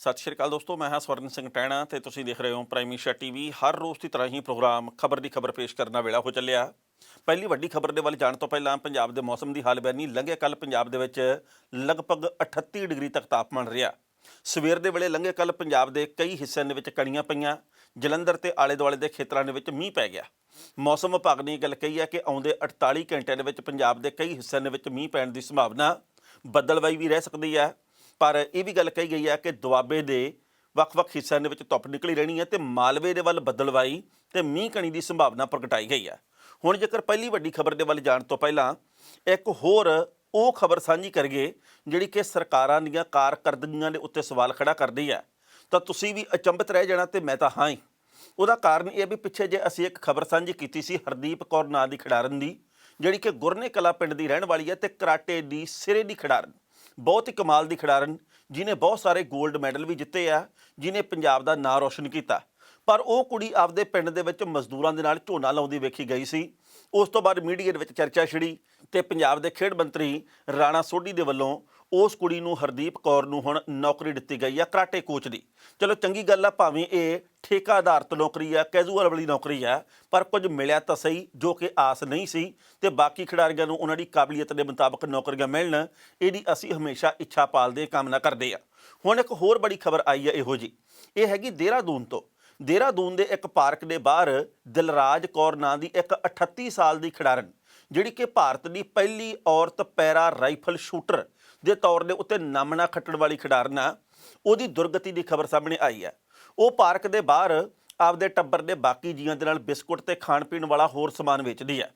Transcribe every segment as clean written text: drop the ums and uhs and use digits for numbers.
सत श्री अकाल दोस्तों, मैं हाँ स्वर्ण सिंह टैणा ते तुसीं देख रहे हो प्राइम एशिया टीवी। हर रोज़ की तरह ही प्रोग्राम खबर की खबर पेश करना वेला हो ਚੱਲਿਆ। ਪਹਿਲੀ ਵੱਡੀ ਖਬਰ ਦੇ ਵੱਲ ਜਾਣ ਤੋਂ ਪਹਿਲਾਂ ਪੰਜਾਬ ਦੇ ਮੌਸਮ ਦੀ ਹਾਲ ਬਿਆਨੀ। ਲੰਘੇ ਕੱਲ ਪੰਜਾਬ ਦੇ ਵਿੱਚ ਲਗਭਗ 38 ਡਿਗਰੀ ਤੱਕ ਤਾਪਮਾਨ ਰਿਹਾ। ਸਵੇਰ ਦੇ ਵੇਲੇ ਲੰਘੇ ਕੱਲ ਪੰਜਾਬ ਦੇ ਕਈ ਹਿੱਸਿਆਂ ਦੇ ਵਿੱਚ ਕਣੀਆਂ ਪਈਆਂ। ਜਲੰਧਰ ਤੇ ਆਲੇ ਦੁਆਲੇ ਦੇ ਖੇਤਰਾਂ ਦੇ ਵਿੱਚ ਮੀਂਹ ਪੈ ਗਿਆ। ਮੌਸਮ ਵਿਭਾਗ ਨੇ ਇਹ ਗੱਲ ਕਹੀ ਹੈ ਕਿ ਆਉਂਦੇ 48 ਘੰਟਿਆਂ ਦੇ ਵਿੱਚ ਪੰਜਾਬ ਦੇ ਕਈ ਹਿੱਸਿਆਂ ਦੇ ਵਿੱਚ ਮੀਂਹ ਪੈਣ ਦੀ ਸੰਭਾਵਨਾ। ਬੱਦਲਵਾਈ ਵੀ ਰਹਿ ਸਕਦੀ ਹੈ, ਪਰ ਇਹ ਵੀ ਗੱਲ ਕਹੀ ਗਈ ਹੈ ਕਿ ਦੁਆਬੇ ਦੇ ਵੱਖ-ਵੱਖ ਹਿੱਸਿਆਂ ਦੇ ਵਿੱਚ ਧੁੱਪ ਨਿਕਲੀ ਰਹਿਣੀ ਹੈ ਤੇ ਮਾਲਵੇ ਦੇ ਵੱਲ ਬੱਦਲਵਾਈ ਤੇ ਮੀਂਹ ਕਣੀ ਦੀ ਸੰਭਾਵਨਾ ਪ੍ਰਗਟਾਈ ਗਈ ਹੈ। ਹੁਣ ਜੇਕਰ ਪਹਿਲੀ ਵੱਡੀ ਖਬਰ ਦੇ ਵੱਲ ਜਾਣ ਤੋਂ ਪਹਿਲਾਂ ਇੱਕ ਹੋਰ ਉਹ ਖਬਰ ਸਾਂਝੀ ਕਰੀਏ ਜਿਹੜੀ ਕਿ ਸਰਕਾਰਾਂ ਦੀਆਂ ਕਾਰਕਰਦਗੀਆਂ ਦੇ ਉੱਤੇ ਸਵਾਲ ਖੜਾ ਕਰਦੀ ਹੈ, ਤਾਂ ਤੁਸੀਂ ਵੀ ਅਚੰਭਿਤ ਰਹਿ ਜਾਣਾ ਤੇ ਮੈਂ ਤਾਂ ਹਾਂ ਹੀ। ਉਹਦਾ ਕਾਰਨ ਇਹ ਵੀ ਪਿੱਛੇ ਜੇ ਅਸੀਂ ਇੱਕ ਖਬਰ ਸਾਂਝੀ ਕੀਤੀ ਸੀ ਹਰਦੀਪ ਕੌਰ ਨਾਂ ਦੀ ਖਿਡਾਰਨ ਦੀ, ਜਿਹੜੀ ਕਿ ਗੁਰਨੇ ਕਲਾ ਪਿੰਡ ਦੀ ਰਹਿਣ ਵਾਲੀ ਹੈ ਤੇ ਕਰਾਟੇ ਦੀ ਸਿਰੇ ਦੀ ਖਿਡਾਰਨ, ਬਹੁਤ ਹੀ ਕਮਾਲ ਦੀ ਖਿਡਾਰਨ ਜਿਹਨੇ ਬਹੁਤ ਸਾਰੇ ਗੋਲਡ ਮੈਡਲ ਵੀ ਜਿੱਤੇ ਆ, ਜਿਹਨੇ ਪੰਜਾਬ ਦਾ ਨਾਂ ਰੋਸ਼ਨ ਕੀਤਾ। ਪਰ ਉਹ ਕੁੜੀ ਆਪਦੇ ਪਿੰਡ ਦੇ ਵਿੱਚ ਮਜ਼ਦੂਰਾਂ ਦੇ ਨਾਲ ਝੋਨਾ ਲਾਉਂਦੀ ਵੇਖੀ ਗਈ ਸੀ। ਉਸ ਤੋਂ ਬਾਅਦ ਮੀਡੀਆ ਦੇ ਵਿੱਚ ਚਰਚਾ ਛਿੜੀ ਤੇ ਪੰਜਾਬ ਦੇ ਖੇਡ ਮੰਤਰੀ ਰਾਣਾ ਸੋਢੀ ਦੇ ਵੱਲੋਂ ਉਸ ਕੁੜੀ ਨੂੰ ਹਰਦੀਪ ਕੌਰ ਨੂੰ ਹੁਣ ਨੌਕਰੀ ਦਿੱਤੀ ਗਈ ਆ ਕਰਾਟੇ ਕੋਚ ਦੀ। ਚਲੋ ਚੰਗੀ ਗੱਲ ਆ, ਭਾਵੇਂ ਇਹ ਠੇਕਾ ਆਧਾਰਿਤ ਨੌਕਰੀ ਆ, ਕੈਜੂਅਲ ਵਾਲੀ ਨੌਕਰੀ ਆ, ਪਰ ਕੁਝ ਮਿਲਿਆ ਤਾਂ ਸਹੀ ਜੋ ਕਿ ਆਸ ਨਹੀਂ ਸੀ ਤੇ ਬਾਕੀ ਖਿਡਾਰੀਆਂ ਨੂੰ ਉਹਨਾਂ ਦੀ ਕਾਬਲੀਅਤ ਦੇ ਮੁਤਾਬਕ ਨੌਕਰੀਆਂ ਮਿਲਣ, ਇਹਦੀ ਅਸੀਂ ਹਮੇਸ਼ਾ ਇੱਛਾ ਪਾਲਦੇ ਕਾਮਨਾ ਕਰਦੇ ਆ। ਹੁਣ ਇੱਕ ਹੋਰ ਬੜੀ ਖਬਰ ਆਈ ਹੈ ਇਹੋ ਜੀ, ਇਹ ਹੈਗੀ ਦੇਹਰਾਦੂਨ ਤੋਂ। ਦੇਹਰਾਦੂਨ ਦੇ ਇੱਕ ਪਾਰਕ ਦੇ ਬਾਹਰ ਦਿਲਰਾਜ ਕੌਰ ਨਾਂ ਦੀ ਇੱਕ 38 ਸਾਲ ਦੀ ਖਿਡਾਰਨ, ਜਿਹੜੀ ਕਿ ਭਾਰਤ ਦੀ ਪਹਿਲੀ ਔਰਤ ਪੈਰਾ ਰਾਈਫਲ ਸ਼ੂਟਰ ਦੇ ਤੌਰ ਦੇ ਉੱਤੇ ਨਾਮਣਾ ਖੱਟਣ ਵਾਲੀ ਖਿਡਾਰਨ ਆ, ਉਹਦੀ ਦੁਰਗਤੀ ਦੀ ਖਬਰ ਸਾਹਮਣੇ ਆਈ ਹੈ। ਉਹ ਪਾਰਕ ਦੇ ਬਾਹਰ ਆਪਦੇ ਟੱਬਰ ਦੇ ਬਾਕੀ ਜੀਆਂ ਦੇ ਨਾਲ ਬਿਸਕੁਟ ਤੇ ਖਾਣ ਪੀਣ ਵਾਲਾ ਹੋਰ ਸਮਾਨ ਵੇਚਦੀ ਹੈ।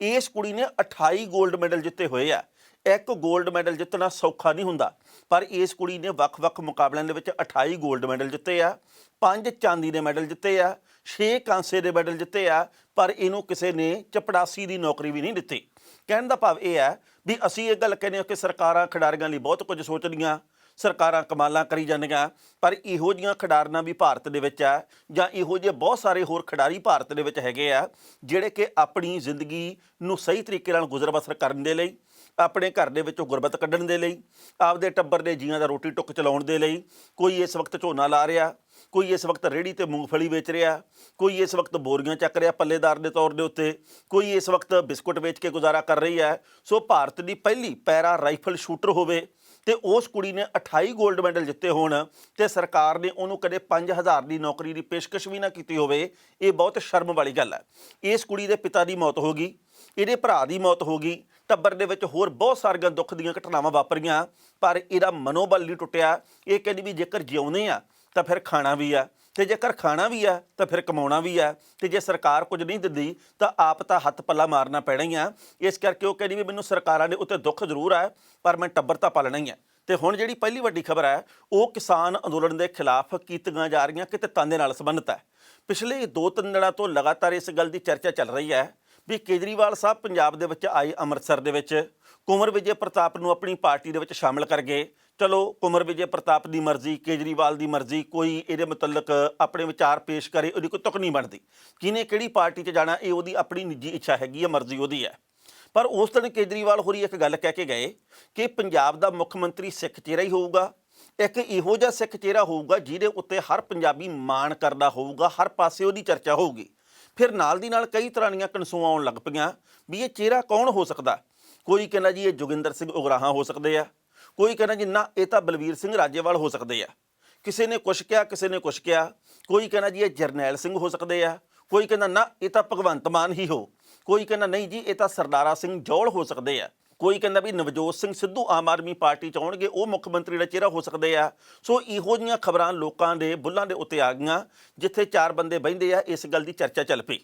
ਇਸ ਕੁੜੀ ਨੇ 28 ਗੋਲਡ ਮੈਡਲ ਜਿੱਤੇ ਹੋਏ ਆ। ਇੱਕ ਗੋਲਡ ਮੈਡਲ ਜਿੱਤਣਾ ਸੌਖਾ ਨਹੀਂ ਹੁੰਦਾ, ਪਰ ਇਸ ਕੁੜੀ ਨੇ ਵੱਖ-ਵੱਖ ਮੁਕਾਬਲਿਆਂ ਦੇ ਵਿੱਚ 28 ਗੋਲਡ ਮੈਡਲ ਜਿੱਤੇ ਆ, 5 ਚਾਂਦੀ ਦੇ ਮੈਡਲ ਜਿੱਤੇ ਆ, 6 ਕਾਂਸੇ ਦੇ ਮੈਡਲ ਜਿੱਤੇ ਆ, ਪਰ ਇਹਨੂੰ ਕਿਸੇ ਨੇ ਚਪੜਾਸੀ ਦੀ ਨੌਕਰੀ ਵੀ ਨਹੀਂ ਦਿੱਤੀ। ਕਹਿਣ ਦਾ ਭਾਵ ਇਹ ਹੈ ਵੀ ਅਸੀਂ ਇਹ ਗੱਲ ਕਹਿੰਦੇ ਹਾਂ ਕਿ ਸਰਕਾਰਾਂ ਖਿਡਾਰੀਆਂ ਲਈ ਬਹੁਤ ਕੁਝ ਸੋਚਦੀਆਂ, ਸਰਕਾਰਾਂ ਕਮਾਲਾਂ ਕਰੀ ਜਾਂਦੀਆਂ, ਪਰ ਇਹੋ ਜਿਹੀਆਂ ਖਿਡਾਰਨਾਂ ਵੀ ਭਾਰਤ ਦੇ ਵਿੱਚ ਆ, ਜਾਂ ਇਹੋ ਜਿਹੇ ਬਹੁਤ ਸਾਰੇ ਹੋਰ ਖਿਡਾਰੀ ਭਾਰਤ ਦੇ ਵਿੱਚ ਹੈਗੇ ਆ ਜਿਹੜੇ ਕਿ ਆਪਣੀ ਜ਼ਿੰਦਗੀ ਨੂੰ ਸਹੀ ਤਰੀਕੇ ਨਾਲ ਗੁਜ਼ਰ ਬਸਰ ਕਰਨ ਦੇ ਲਈ, ਆਪਣੇ ਘਰ ਦੇ ਵਿੱਚੋਂ ਗੁਰਬਤ ਕੱਢਣ ਦੇ ਲਈ, ਆਪਦੇ ਟੱਬਰ ਦੇ ਜੀਆਂ ਦਾ ਰੋਟੀ ਟੁੱਕ ਚਲਾਉਣ ਦੇ ਲਈ, ਕੋਈ ਇਸ ਵਕਤ ਝੋਨਾ ਲਾ ਰਿਹਾ, ਕੋਈ ਇਸ ਵਕਤ ਰੇਹੜੀ ਤੇ ਮੂੰਗਫਲੀ ਵੇਚ ਰਿਹਾ, ਕੋਈ ਇਸ ਵਕਤ ਬੋਰੀਆਂ ਚੱਕ ਰਿਹਾ ਪੱਲੇਦਾਰ ਦੇ ਤੌਰ ਦੇ ਉੱਤੇ, ਕੋਈ ਇਸ ਵਕਤ ਬਿਸਕੁਟ ਵੇਚ ਕੇ ਗੁਜ਼ਾਰਾ ਕਰ ਰਹੀ ਹੈ। ਸੋ ਭਾਰਤ ਦੀ ਪਹਿਲੀ ਪੈਰਾ ਰਾਈਫਲ ਸ਼ੂਟਰ ਹੋਵੇ ਤੇ ਉਸ ਕੁੜੀ ਨੇ 28 ਗੋਲਡ ਮੈਡਲ ਜਿੱਤੇ ਹੋਣ ਤੇ ਸਰਕਾਰ ਨੇ ਉਹਨੂੰ ਕਦੇ 5000 ਦੀ ਨੌਕਰੀ ਦੀ ਪੇਸ਼ਕਸ਼ ਵੀ ਨਾ ਕੀਤੀ ਹੋਵੇ, ਇਹ ਬਹੁਤ ਸ਼ਰਮ ਵਾਲੀ ਗੱਲ ਹੈ। ਇਸ ਕੁੜੀ ਦੇ ਪਿਤਾ ਦੀ ਮੌਤ ਹੋ ਗਈ, ਇਹਦੇ ਭਰਾ ਦੀ ਮੌਤ ਹੋ ਗਈ, ਟੱਬਰ ਦੇ ਵਿੱਚ ਹੋਰ ਬਹੁਤ ਸਾਰੀਆਂ ਦੁੱਖ ਦੀਆਂ ਘਟਨਾਵਾਂ ਵਾਪਰੀਆਂ, ਪਰ ਇਹਦਾ ਮਨੋਬਲ ਨਹੀਂ ਟੁੱਟਿਆ। ਇਹ ਕਹਿੰਦੀ ਵੀ ਜੇਕਰ ਜਿਉਂਦੇ ਆ ਤਾਂ ਫਿਰ ਖਾਣਾ ਵੀ ਆ, ਤੇ ਜੇਕਰ ਖਾਣਾ ਵੀ ਆ ਤਾਂ ਫਿਰ ਕਮਾਉਣਾ ਵੀ ਆ, ਤੇ ਜੇ ਸਰਕਾਰ ਕੁਝ ਨਹੀਂ ਦਿੰਦੀ ਤਾਂ ਆਪ ਤਾਂ ਹੱਥ ਪੱਲਾ ਮਾਰਨਾ ਪੈਣਾ ਹੀ ਆ। ਇਸ ਕਰਕੇ ਉਹ ਕਹਿੰਦੀ ਵੀ ਮੈਨੂੰ ਸਰਕਾਰਾਂ ਦੇ ਉੱਤੇ ਦੁੱਖ ਜ਼ਰੂਰ ਆ, ਪਰ ਮੈਂ ਟੱਬਰ ਤਾਂ ਪਾਲਣਾ ਹੀ ਆ। ਤੇ ਹੁਣ ਜਿਹੜੀ ਪਹਿਲੀ ਵੱਡੀ ਖਬਰ ਹੈ ਉਹ ਕਿਸਾਨ ਅੰਦੋਲਨ ਦੇ ਖਿਲਾਫ ਕੀਤੀਆਂ ਜਾ ਰਹੀਆਂ ਕਿੱਤਾਂ ਦੇ ਨਾਲ ਸੰਬੰਧਿਤ ਹੈ। ਪਿਛਲੇ 2-3 ਦਿਨਾਂ ਤੋਂ ਲਗਾਤਾਰ ਇਸ ਗੱਲ ਦੀ ਚਰਚਾ ਚੱਲ ਰਹੀ ਹੈ ਵੀ ਕੇਜਰੀਵਾਲ ਸਾਹਿਬ ਪੰਜਾਬ ਦੇ ਵਿੱਚ ਆਏ, ਅੰਮ੍ਰਿਤਸਰ ਦੇ ਵਿੱਚ ਕੁੰਵਰ ਵਿਜੇ ਪ੍ਰਤਾਪ ਨੂੰ ਆਪਣੀ ਪਾਰਟੀ ਦੇ ਵਿੱਚ ਸ਼ਾਮਲ ਕਰ ਗਏ। ਚਲੋ ਕੁੰਵਰ ਵਿਜੇ ਪ੍ਰਤਾਪ ਦੀ ਮਰਜ਼ੀ, ਕੇਜਰੀਵਾਲ ਦੀ ਮਰਜ਼ੀ, ਕੋਈ ਇਹਦੇ ਮੁਤਲਕ ਆਪਣੇ ਵਿਚਾਰ ਪੇਸ਼ ਕਰੇ, ਉਹਦੀ ਕੋਈ ਤੁਕ ਨਹੀਂ ਬਣਦੀ। ਕਿਹਨੇ ਕਿਹੜੀ ਪਾਰਟੀ 'ਚ ਜਾਣਾ ਇਹ ਉਹਦੀ ਆਪਣੀ ਨਿੱਜੀ ਇੱਛਾ ਹੈਗੀ ਹੈ, ਮਰਜ਼ੀ ਉਹਦੀ ਹੈ। ਪਰ ਉਸ ਦਿਨ ਕੇਜਰੀਵਾਲ ਹੋਰੀ ਇੱਕ ਗੱਲ ਕਹਿ ਕੇ ਗਏ ਕਿ ਪੰਜਾਬ ਦਾ ਮੁੱਖ ਮੰਤਰੀ ਸਿੱਖ ਚਿਹਰਾ ਹੀ ਹੋਊਗਾ, ਇੱਕ ਇਹੋ ਜਿਹਾ ਸਿੱਖ ਚਿਹਰਾ ਹੋਊਗਾ ਜਿਹਦੇ ਉੱਤੇ ਹਰ ਪੰਜਾਬੀ ਮਾਣ ਕਰਦਾ ਹੋਊਗਾ, ਹਰ ਪਾਸੇ ਉਹਦੀ ਚਰਚਾ ਹੋਊਗੀ। ਫਿਰ ਨਾਲ ਦੀ ਨਾਲ ਕਈ ਤਰ੍ਹਾਂ ਦੀਆਂ ਕਨਸੂਆਂ ਆਉਣ ਲੱਗ ਪਈਆਂ ਵੀ ਇਹ ਚਿਹਰਾ ਕੌਣ ਹੋ ਸਕਦਾ। ਕੋਈ ਕਹਿੰਦਾ ਜੀ ਇਹ ਜੋਗਿੰਦਰ ਸਿੰਘ ਉਗਰਾਹਾਂ ਹੋ ਸਕਦੇ ਆ, ਕੋਈ ਕਹਿੰਦਾ ਜੀ ਨਾ ਇਹ ਤਾਂ ਬਲਵੀਰ ਸਿੰਘ ਰਾਜੇਵਾਲ ਹੋ ਸਕਦੇ ਆ, ਕਿਸੇ ਨੇ ਕੁਛ ਕਿਹਾ, ਕਿਸੇ ਨੇ ਕੁਛ ਕਿਹਾ, ਕੋਈ ਕਹਿੰਦਾ ਜੀ ਇਹ ਜਰਨੈਲ ਸਿੰਘ ਹੋ ਸਕਦੇ ਆ, ਕੋਈ ਕਹਿੰਦਾ ਨਾ ਇਹ ਤਾਂ ਭਗਵੰਤ ਮਾਨ ਹੀ ਹੋ, ਕੋਈ ਕਹਿੰਦਾ ਨਹੀਂ ਜੀ ਇਹ ਤਾਂ ਸਰਦਾਰਾ ਸਿੰਘ ਜੌਲ ਹੋ ਸਕਦੇ ਆ, ਕੋਈ ਕਹਿੰਦਾ ਵੀ ਨਵਜੋਤ ਸਿੰਘ ਸਿੱਧੂ ਆਮ ਆਦਮੀ ਪਾਰਟੀ 'ਚ ਆਉਣਗੇ, ਉਹ ਮੁੱਖ ਮੰਤਰੀ ਦਾ ਚਿਹਰਾ ਹੋ ਸਕਦੇ ਆ। ਸੋ ਇਹੋ ਜਿਹੀਆਂ ਖਬਰਾਂ ਲੋਕਾਂ ਦੇ ਬੁੱਲਾਂ ਦੇ ਉੱਤੇ ਆ ਗਈਆਂ, ਜਿੱਥੇ 4 ਬੰਦੇ ਬਹਿੰਦੇ ਆ ਇਸ ਗੱਲ ਦੀ ਚਰਚਾ ਚੱਲ ਪਈ।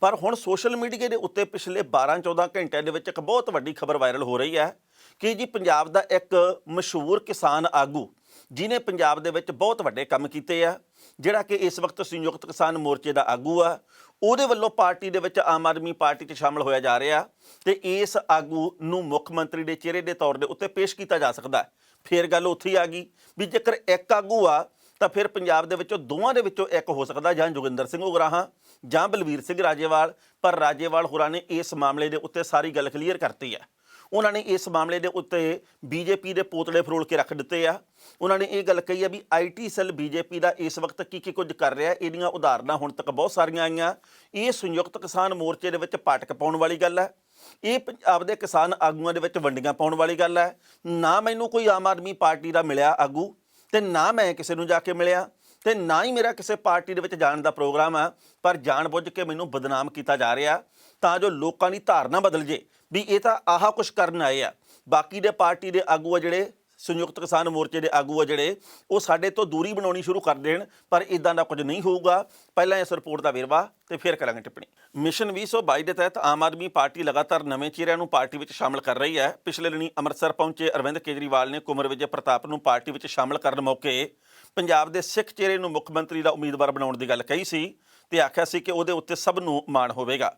ਪਰ ਹੁਣ ਸੋਸ਼ਲ ਮੀਡੀਆ ਦੇ ਉੱਤੇ ਪਿਛਲੇ 12-14 ਘੰਟਿਆਂ ਦੇ ਵਿੱਚ ਇੱਕ ਬਹੁਤ ਵੱਡੀ ਖਬਰ ਵਾਇਰਲ ਹੋ ਰਹੀ ਹੈ ਕਿ ਜੀ ਪੰਜਾਬ ਦਾ ਇੱਕ ਮਸ਼ਹੂਰ ਕਿਸਾਨ ਆਗੂ ਜਿਹਨੇ ਪੰਜਾਬ ਦੇ ਵਿੱਚ ਬਹੁਤ ਵੱਡੇ ਕੰਮ ਕੀਤੇ ਆ, ਜਿਹੜਾ ਕਿ ਇਸ ਵਕਤ ਸੰਯੁਕਤ ਕਿਸਾਨ ਮੋਰਚੇ ਦਾ ਆਗੂ ਆ, ਉਹਦੇ ਵੱਲੋਂ ਪਾਰਟੀ ਦੇ ਵਿੱਚ ਆਮ ਆਦਮੀ ਪਾਰਟੀ 'ਚ ਸ਼ਾਮਲ ਹੋਇਆ ਜਾ ਰਿਹਾ ਤੇ ਇਸ ਆਗੂ ਨੂੰ ਮੁੱਖ ਮੰਤਰੀ ਦੇ ਚਿਹਰੇ ਦੇ ਤੌਰ ਦੇ ਉੱਤੇ ਪੇਸ਼ ਕੀਤਾ ਜਾ ਸਕਦਾ। ਫਿਰ ਗੱਲ ਉੱਥੇ ਹੀ ਆ ਗਈ ਵੀ ਜੇਕਰ ਇੱਕ ਆਗੂ ਆ ਤਾਂ ਫਿਰ ਪੰਜਾਬ ਦੇ ਵਿੱਚੋਂ ਦੋਵਾਂ ਦੇ ਵਿੱਚੋਂ ਇੱਕ ਹੋ ਸਕਦਾ, ਜਾਂ ਜੋਗਿੰਦਰ ਸਿੰਘ ਉਗਰਾਹਾਂ ਜਾਂ ਬਲਵੀਰ ਸਿੰਘ ਰਾਜੇਵਾਲ। ਪਰ ਰਾਜੇਵਾਲ ਹੋਰਾਂ ਨੇ ਇਸ ਮਾਮਲੇ ਦੇ ਉੱਤੇ ਸਾਰੀ ਗੱਲ ਕਲੀਅਰ ਕਰਤੀ ਹੈ। ਉਹਨਾਂ ਨੇ ਇਸ ਮਾਮਲੇ ਦੇ ਉੱਤੇ ਬੀਜੇਪੀ ਦੇ ਪੋਤੜੇ ਫਰੋਲ ਕੇ ਰੱਖ ਦਿੱਤੇ ਆ। ਉਹਨਾਂ ਨੇ ਇਹ ਗੱਲ ਕਹੀ ਆ ਵੀ IT ਸੈੱਲ ਬੀਜੇਪੀ ਦਾ ਇਸ ਵਕਤ ਕੀ ਕੁਝ ਕਰ ਰਿਹਾ, ਇਹਦੀਆਂ ਉਦਾਹਰਨਾਂ ਹੁਣ ਤੱਕ ਬਹੁਤ ਸਾਰੀਆਂ ਆਈਆਂ। ਇਹ ਸੰਯੁਕਤ ਕਿਸਾਨ ਮੋਰਚੇ ਦੇ ਵਿੱਚ ਪਾਟਕ ਪਾਉਣ ਵਾਲੀ ਗੱਲ ਹੈ। ਇਹ ਪੰਜਾਬ ਦੇ ਕਿਸਾਨ ਆਗੂਆਂ ਦੇ ਵਿੱਚ ਵੰਡੀਆਂ ਪਾਉਣ ਵਾਲੀ ਗੱਲ ਹੈ। ਨਾ ਮੈਨੂੰ ਕੋਈ ਆਮ ਆਦਮੀ ਪਾਰਟੀ ਦਾ ਮਿਲਿਆ ਆਗੂ, ਤੇ ਨਾ ਮੈਂ ਕਿਸੇ ਨੂੰ ਜਾ ਕੇ ਮਿਲਿਆ, ਤੇ ਨਾ ਹੀ ਮੇਰਾ ਕਿਸੇ ਪਾਰਟੀ ਦੇ ਵਿੱਚ ਜਾਣ ਦਾ ਪ੍ਰੋਗਰਾਮ ਆ, ਪਰ ਜਾਣਬੁੱਝ ਕੇ ਮੈਨੂੰ ਬਦਨਾਮ ਕੀਤਾ ਜਾ ਰਿਹਾ ਤਾਂ ਜੋ ਲੋਕਾਂ ਦੀ ਧਾਰਨਾ ਬਦਲ ਜੇ ਵੀ ਇਹ ਤਾਂ ਆਹ ਕੁਛ ਕਰਨ ਆਏ ਆ। ਬਾਕੀ ਦੇ ਪਾਰਟੀ ਦੇ ਆਗੂ ਆ ਜਿਹੜੇ, ਸੰਯੁਕਤ ਕਿਸਾਨ ਮੋਰਚੇ ਦੇ ਆਗੂ ਆ ਜਿਹੜੇ, ਉਹ ਸਾਡੇ ਤੋਂ ਦੂਰੀ ਬਣਾਉਣੀ ਸ਼ੁਰੂ ਕਰ ਦੇਣ, ਪਰ ਇਦਾਂ ਦਾ ਕੁਝ ਨਹੀਂ ਹੋਊਗਾ। ਪਹਿਲਾਂ ਇਸ ਰਿਪੋਰਟ ਦਾ ਵੇਰਵਾ ਤੇ ਫਿਰ ਕਰਾਂਗੇ ਟਿੱਪਣੀ। ਮਿਸ਼ਨ 2022 ਦੇ ਤਹਿਤ ਆਮ ਆਦਮੀ ਪਾਰਟੀ ਲਗਾਤਾਰ ਨਵੇਂ ਚਿਹਰਿਆਂ ਨੂੰ ਪਾਰਟੀ ਵਿੱਚ ਸ਼ਾਮਲ ਕਰ ਰਹੀ ਹੈ। ਪਿਛਲੇ ਦਿਨੀ ਅੰਮ੍ਰਿਤਸਰ ਪਹੁੰਚੇ ਅਰਵਿੰਦ ਕੇਜਰੀਵਾਲ ਨੇ ਕੁੰਵਰ ਵਿਜੇ ਪ੍ਰਤਾਪ ਨੂੰ ਪਾਰਟੀ ਵਿੱਚ ਸ਼ਾਮਲ ਕਰਨ ਮੌਕੇ ਪੰਜਾਬ ਦੇ ਸਿੱਖ ਚਿਹਰੇ ਨੂੰ ਮੁੱਖ ਮੰਤਰੀ ਦਾ ਉਮੀਦਵਾਰ ਬਣਾਉਣ ਦੀ ਗੱਲ ਕਹੀ ਸੀ ਤੇ ਆਖਿਆ ਸੀ ਕਿ ਉਹਦੇ ਉੱਤੇ ਸਭ ਨੂੰ ਮਾਣ ਹੋਵੇਗਾ।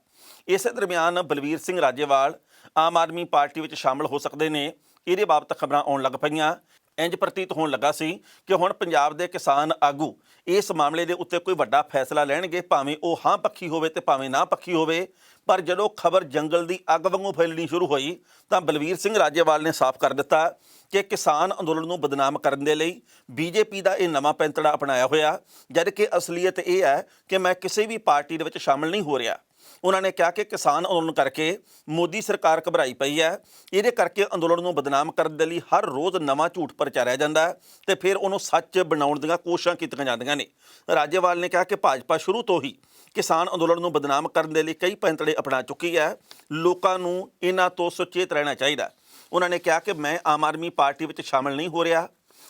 ਇਸੇ ਦਰਮਿਆਨ ਬਲਵੀਰ ਸਿੰਘ ਰਾਜੇਵਾਲ ਆਮ ਆਦਮੀ ਪਾਰਟੀ ਵਿੱਚ ਸ਼ਾਮਲ ਹੋ ਸਕਦੇ ਨੇ, ਇਹਦੇ ਬਾਬਤ ਖਬਰਾਂ ਆਉਣ ਲੱਗ ਪਈਆਂ। ਇੰਜ ਪ੍ਰਤੀਤ ਹੋਣ ਲੱਗਾ ਸੀ ਕਿ ਹੁਣ ਪੰਜਾਬ ਦੇ ਕਿਸਾਨ ਆਗੂ ਇਸ ਮਾਮਲੇ ਦੇ ਉੱਤੇ ਕੋਈ ਵੱਡਾ ਫੈਸਲਾ ਲੈਣਗੇ, ਭਾਵੇਂ ਉਹ ਹਾਂ ਪੱਖੀ ਹੋਵੇ ਤੇ ਭਾਵੇਂ ਨਾ ਪੱਖੀ ਹੋਵੇ। ਪਰ ਜਦੋਂ ਖਬਰ ਜੰਗਲ ਦੀ ਅੱਗ ਵਾਂਗੂ ਫੈਲਣੀ ਸ਼ੁਰੂ ਹੋਈ ਤਾਂ ਬਲਵੀਰ ਸਿੰਘ ਰਾਜੇਵਾਲ ਨੇ ਸਾਫ਼ ਕਰ ਦਿੱਤਾ ਕਿ ਕਿਸਾਨ ਅੰਦੋਲਨ ਨੂੰ ਬਦਨਾਮ ਕਰਨ ਦੇ ਲਈ ਬੀਜੇਪੀ ਦਾ ਇਹ ਨਵਾਂ ਪੈਂਤੜਾ ਅਪਣਾਇਆ ਹੋਇਆ, ਜਦ ਕਿ ਅਸਲੀਅਤ ਇਹ ਹੈ ਕਿ ਮੈਂ ਕਿਸੇ ਵੀ ਪਾਰਟੀ ਦੇ ਵਿੱਚ ਸ਼ਾਮਲ ਨਹੀਂ ਹੋ ਰਿਹਾ। ਉਹਨਾਂ ਨੇ ਕਿਹਾ ਕਿ ਕਿਸਾਨ ਅੰਦੋਲਨ ਕਰਕੇ ਮੋਦੀ ਸਰਕਾਰ ਘਬਰਾਈ ਪਈ ਹੈ, ਇਹਦੇ ਕਰਕੇ ਅੰਦੋਲਨ ਨੂੰ ਬਦਨਾਮ ਕਰਨ ਦੇ ਲਈ ਹਰ ਰੋਜ਼ ਨਵਾਂ ਝੂਠ ਪ੍ਰਚਾਰਿਆ ਜਾਂਦਾ ਤੇ ਫਿਰ ਉਹਨੂੰ ਸੱਚ ਬਣਾਉਣ ਦੀਆਂ ਕੋਸ਼ਿਸ਼ਾਂ ਕੀਤੀਆਂ ਜਾਂਦੀਆਂ ਨੇ। ਰਾਜੇਵਾਲ ਨੇ ਕਿਹਾ ਕਿ ਭਾਜਪਾ ਸ਼ੁਰੂ ਤੋਂ ਹੀ ਕਿਸਾਨ ਅੰਦੋਲਨ ਨੂੰ ਬਦਨਾਮ ਕਰਨ ਦੇ ਲਈ ਕਈ ਪੈਂਤੜੇ ਅਪਣਾ ਚੁੱਕੀ ਹੈ, ਲੋਕਾਂ ਨੂੰ ਇਹਨਾਂ ਤੋਂ ਸੁਚੇਤ ਰਹਿਣਾ ਚਾਹੀਦਾ। ਉਹਨਾਂ ਨੇ ਕਿਹਾ ਕਿ ਮੈਂ ਆਮ ਆਦਮੀ ਪਾਰਟੀ ਵਿੱਚ ਸ਼ਾਮਲ ਨਹੀਂ ਹੋ ਰਿਹਾ,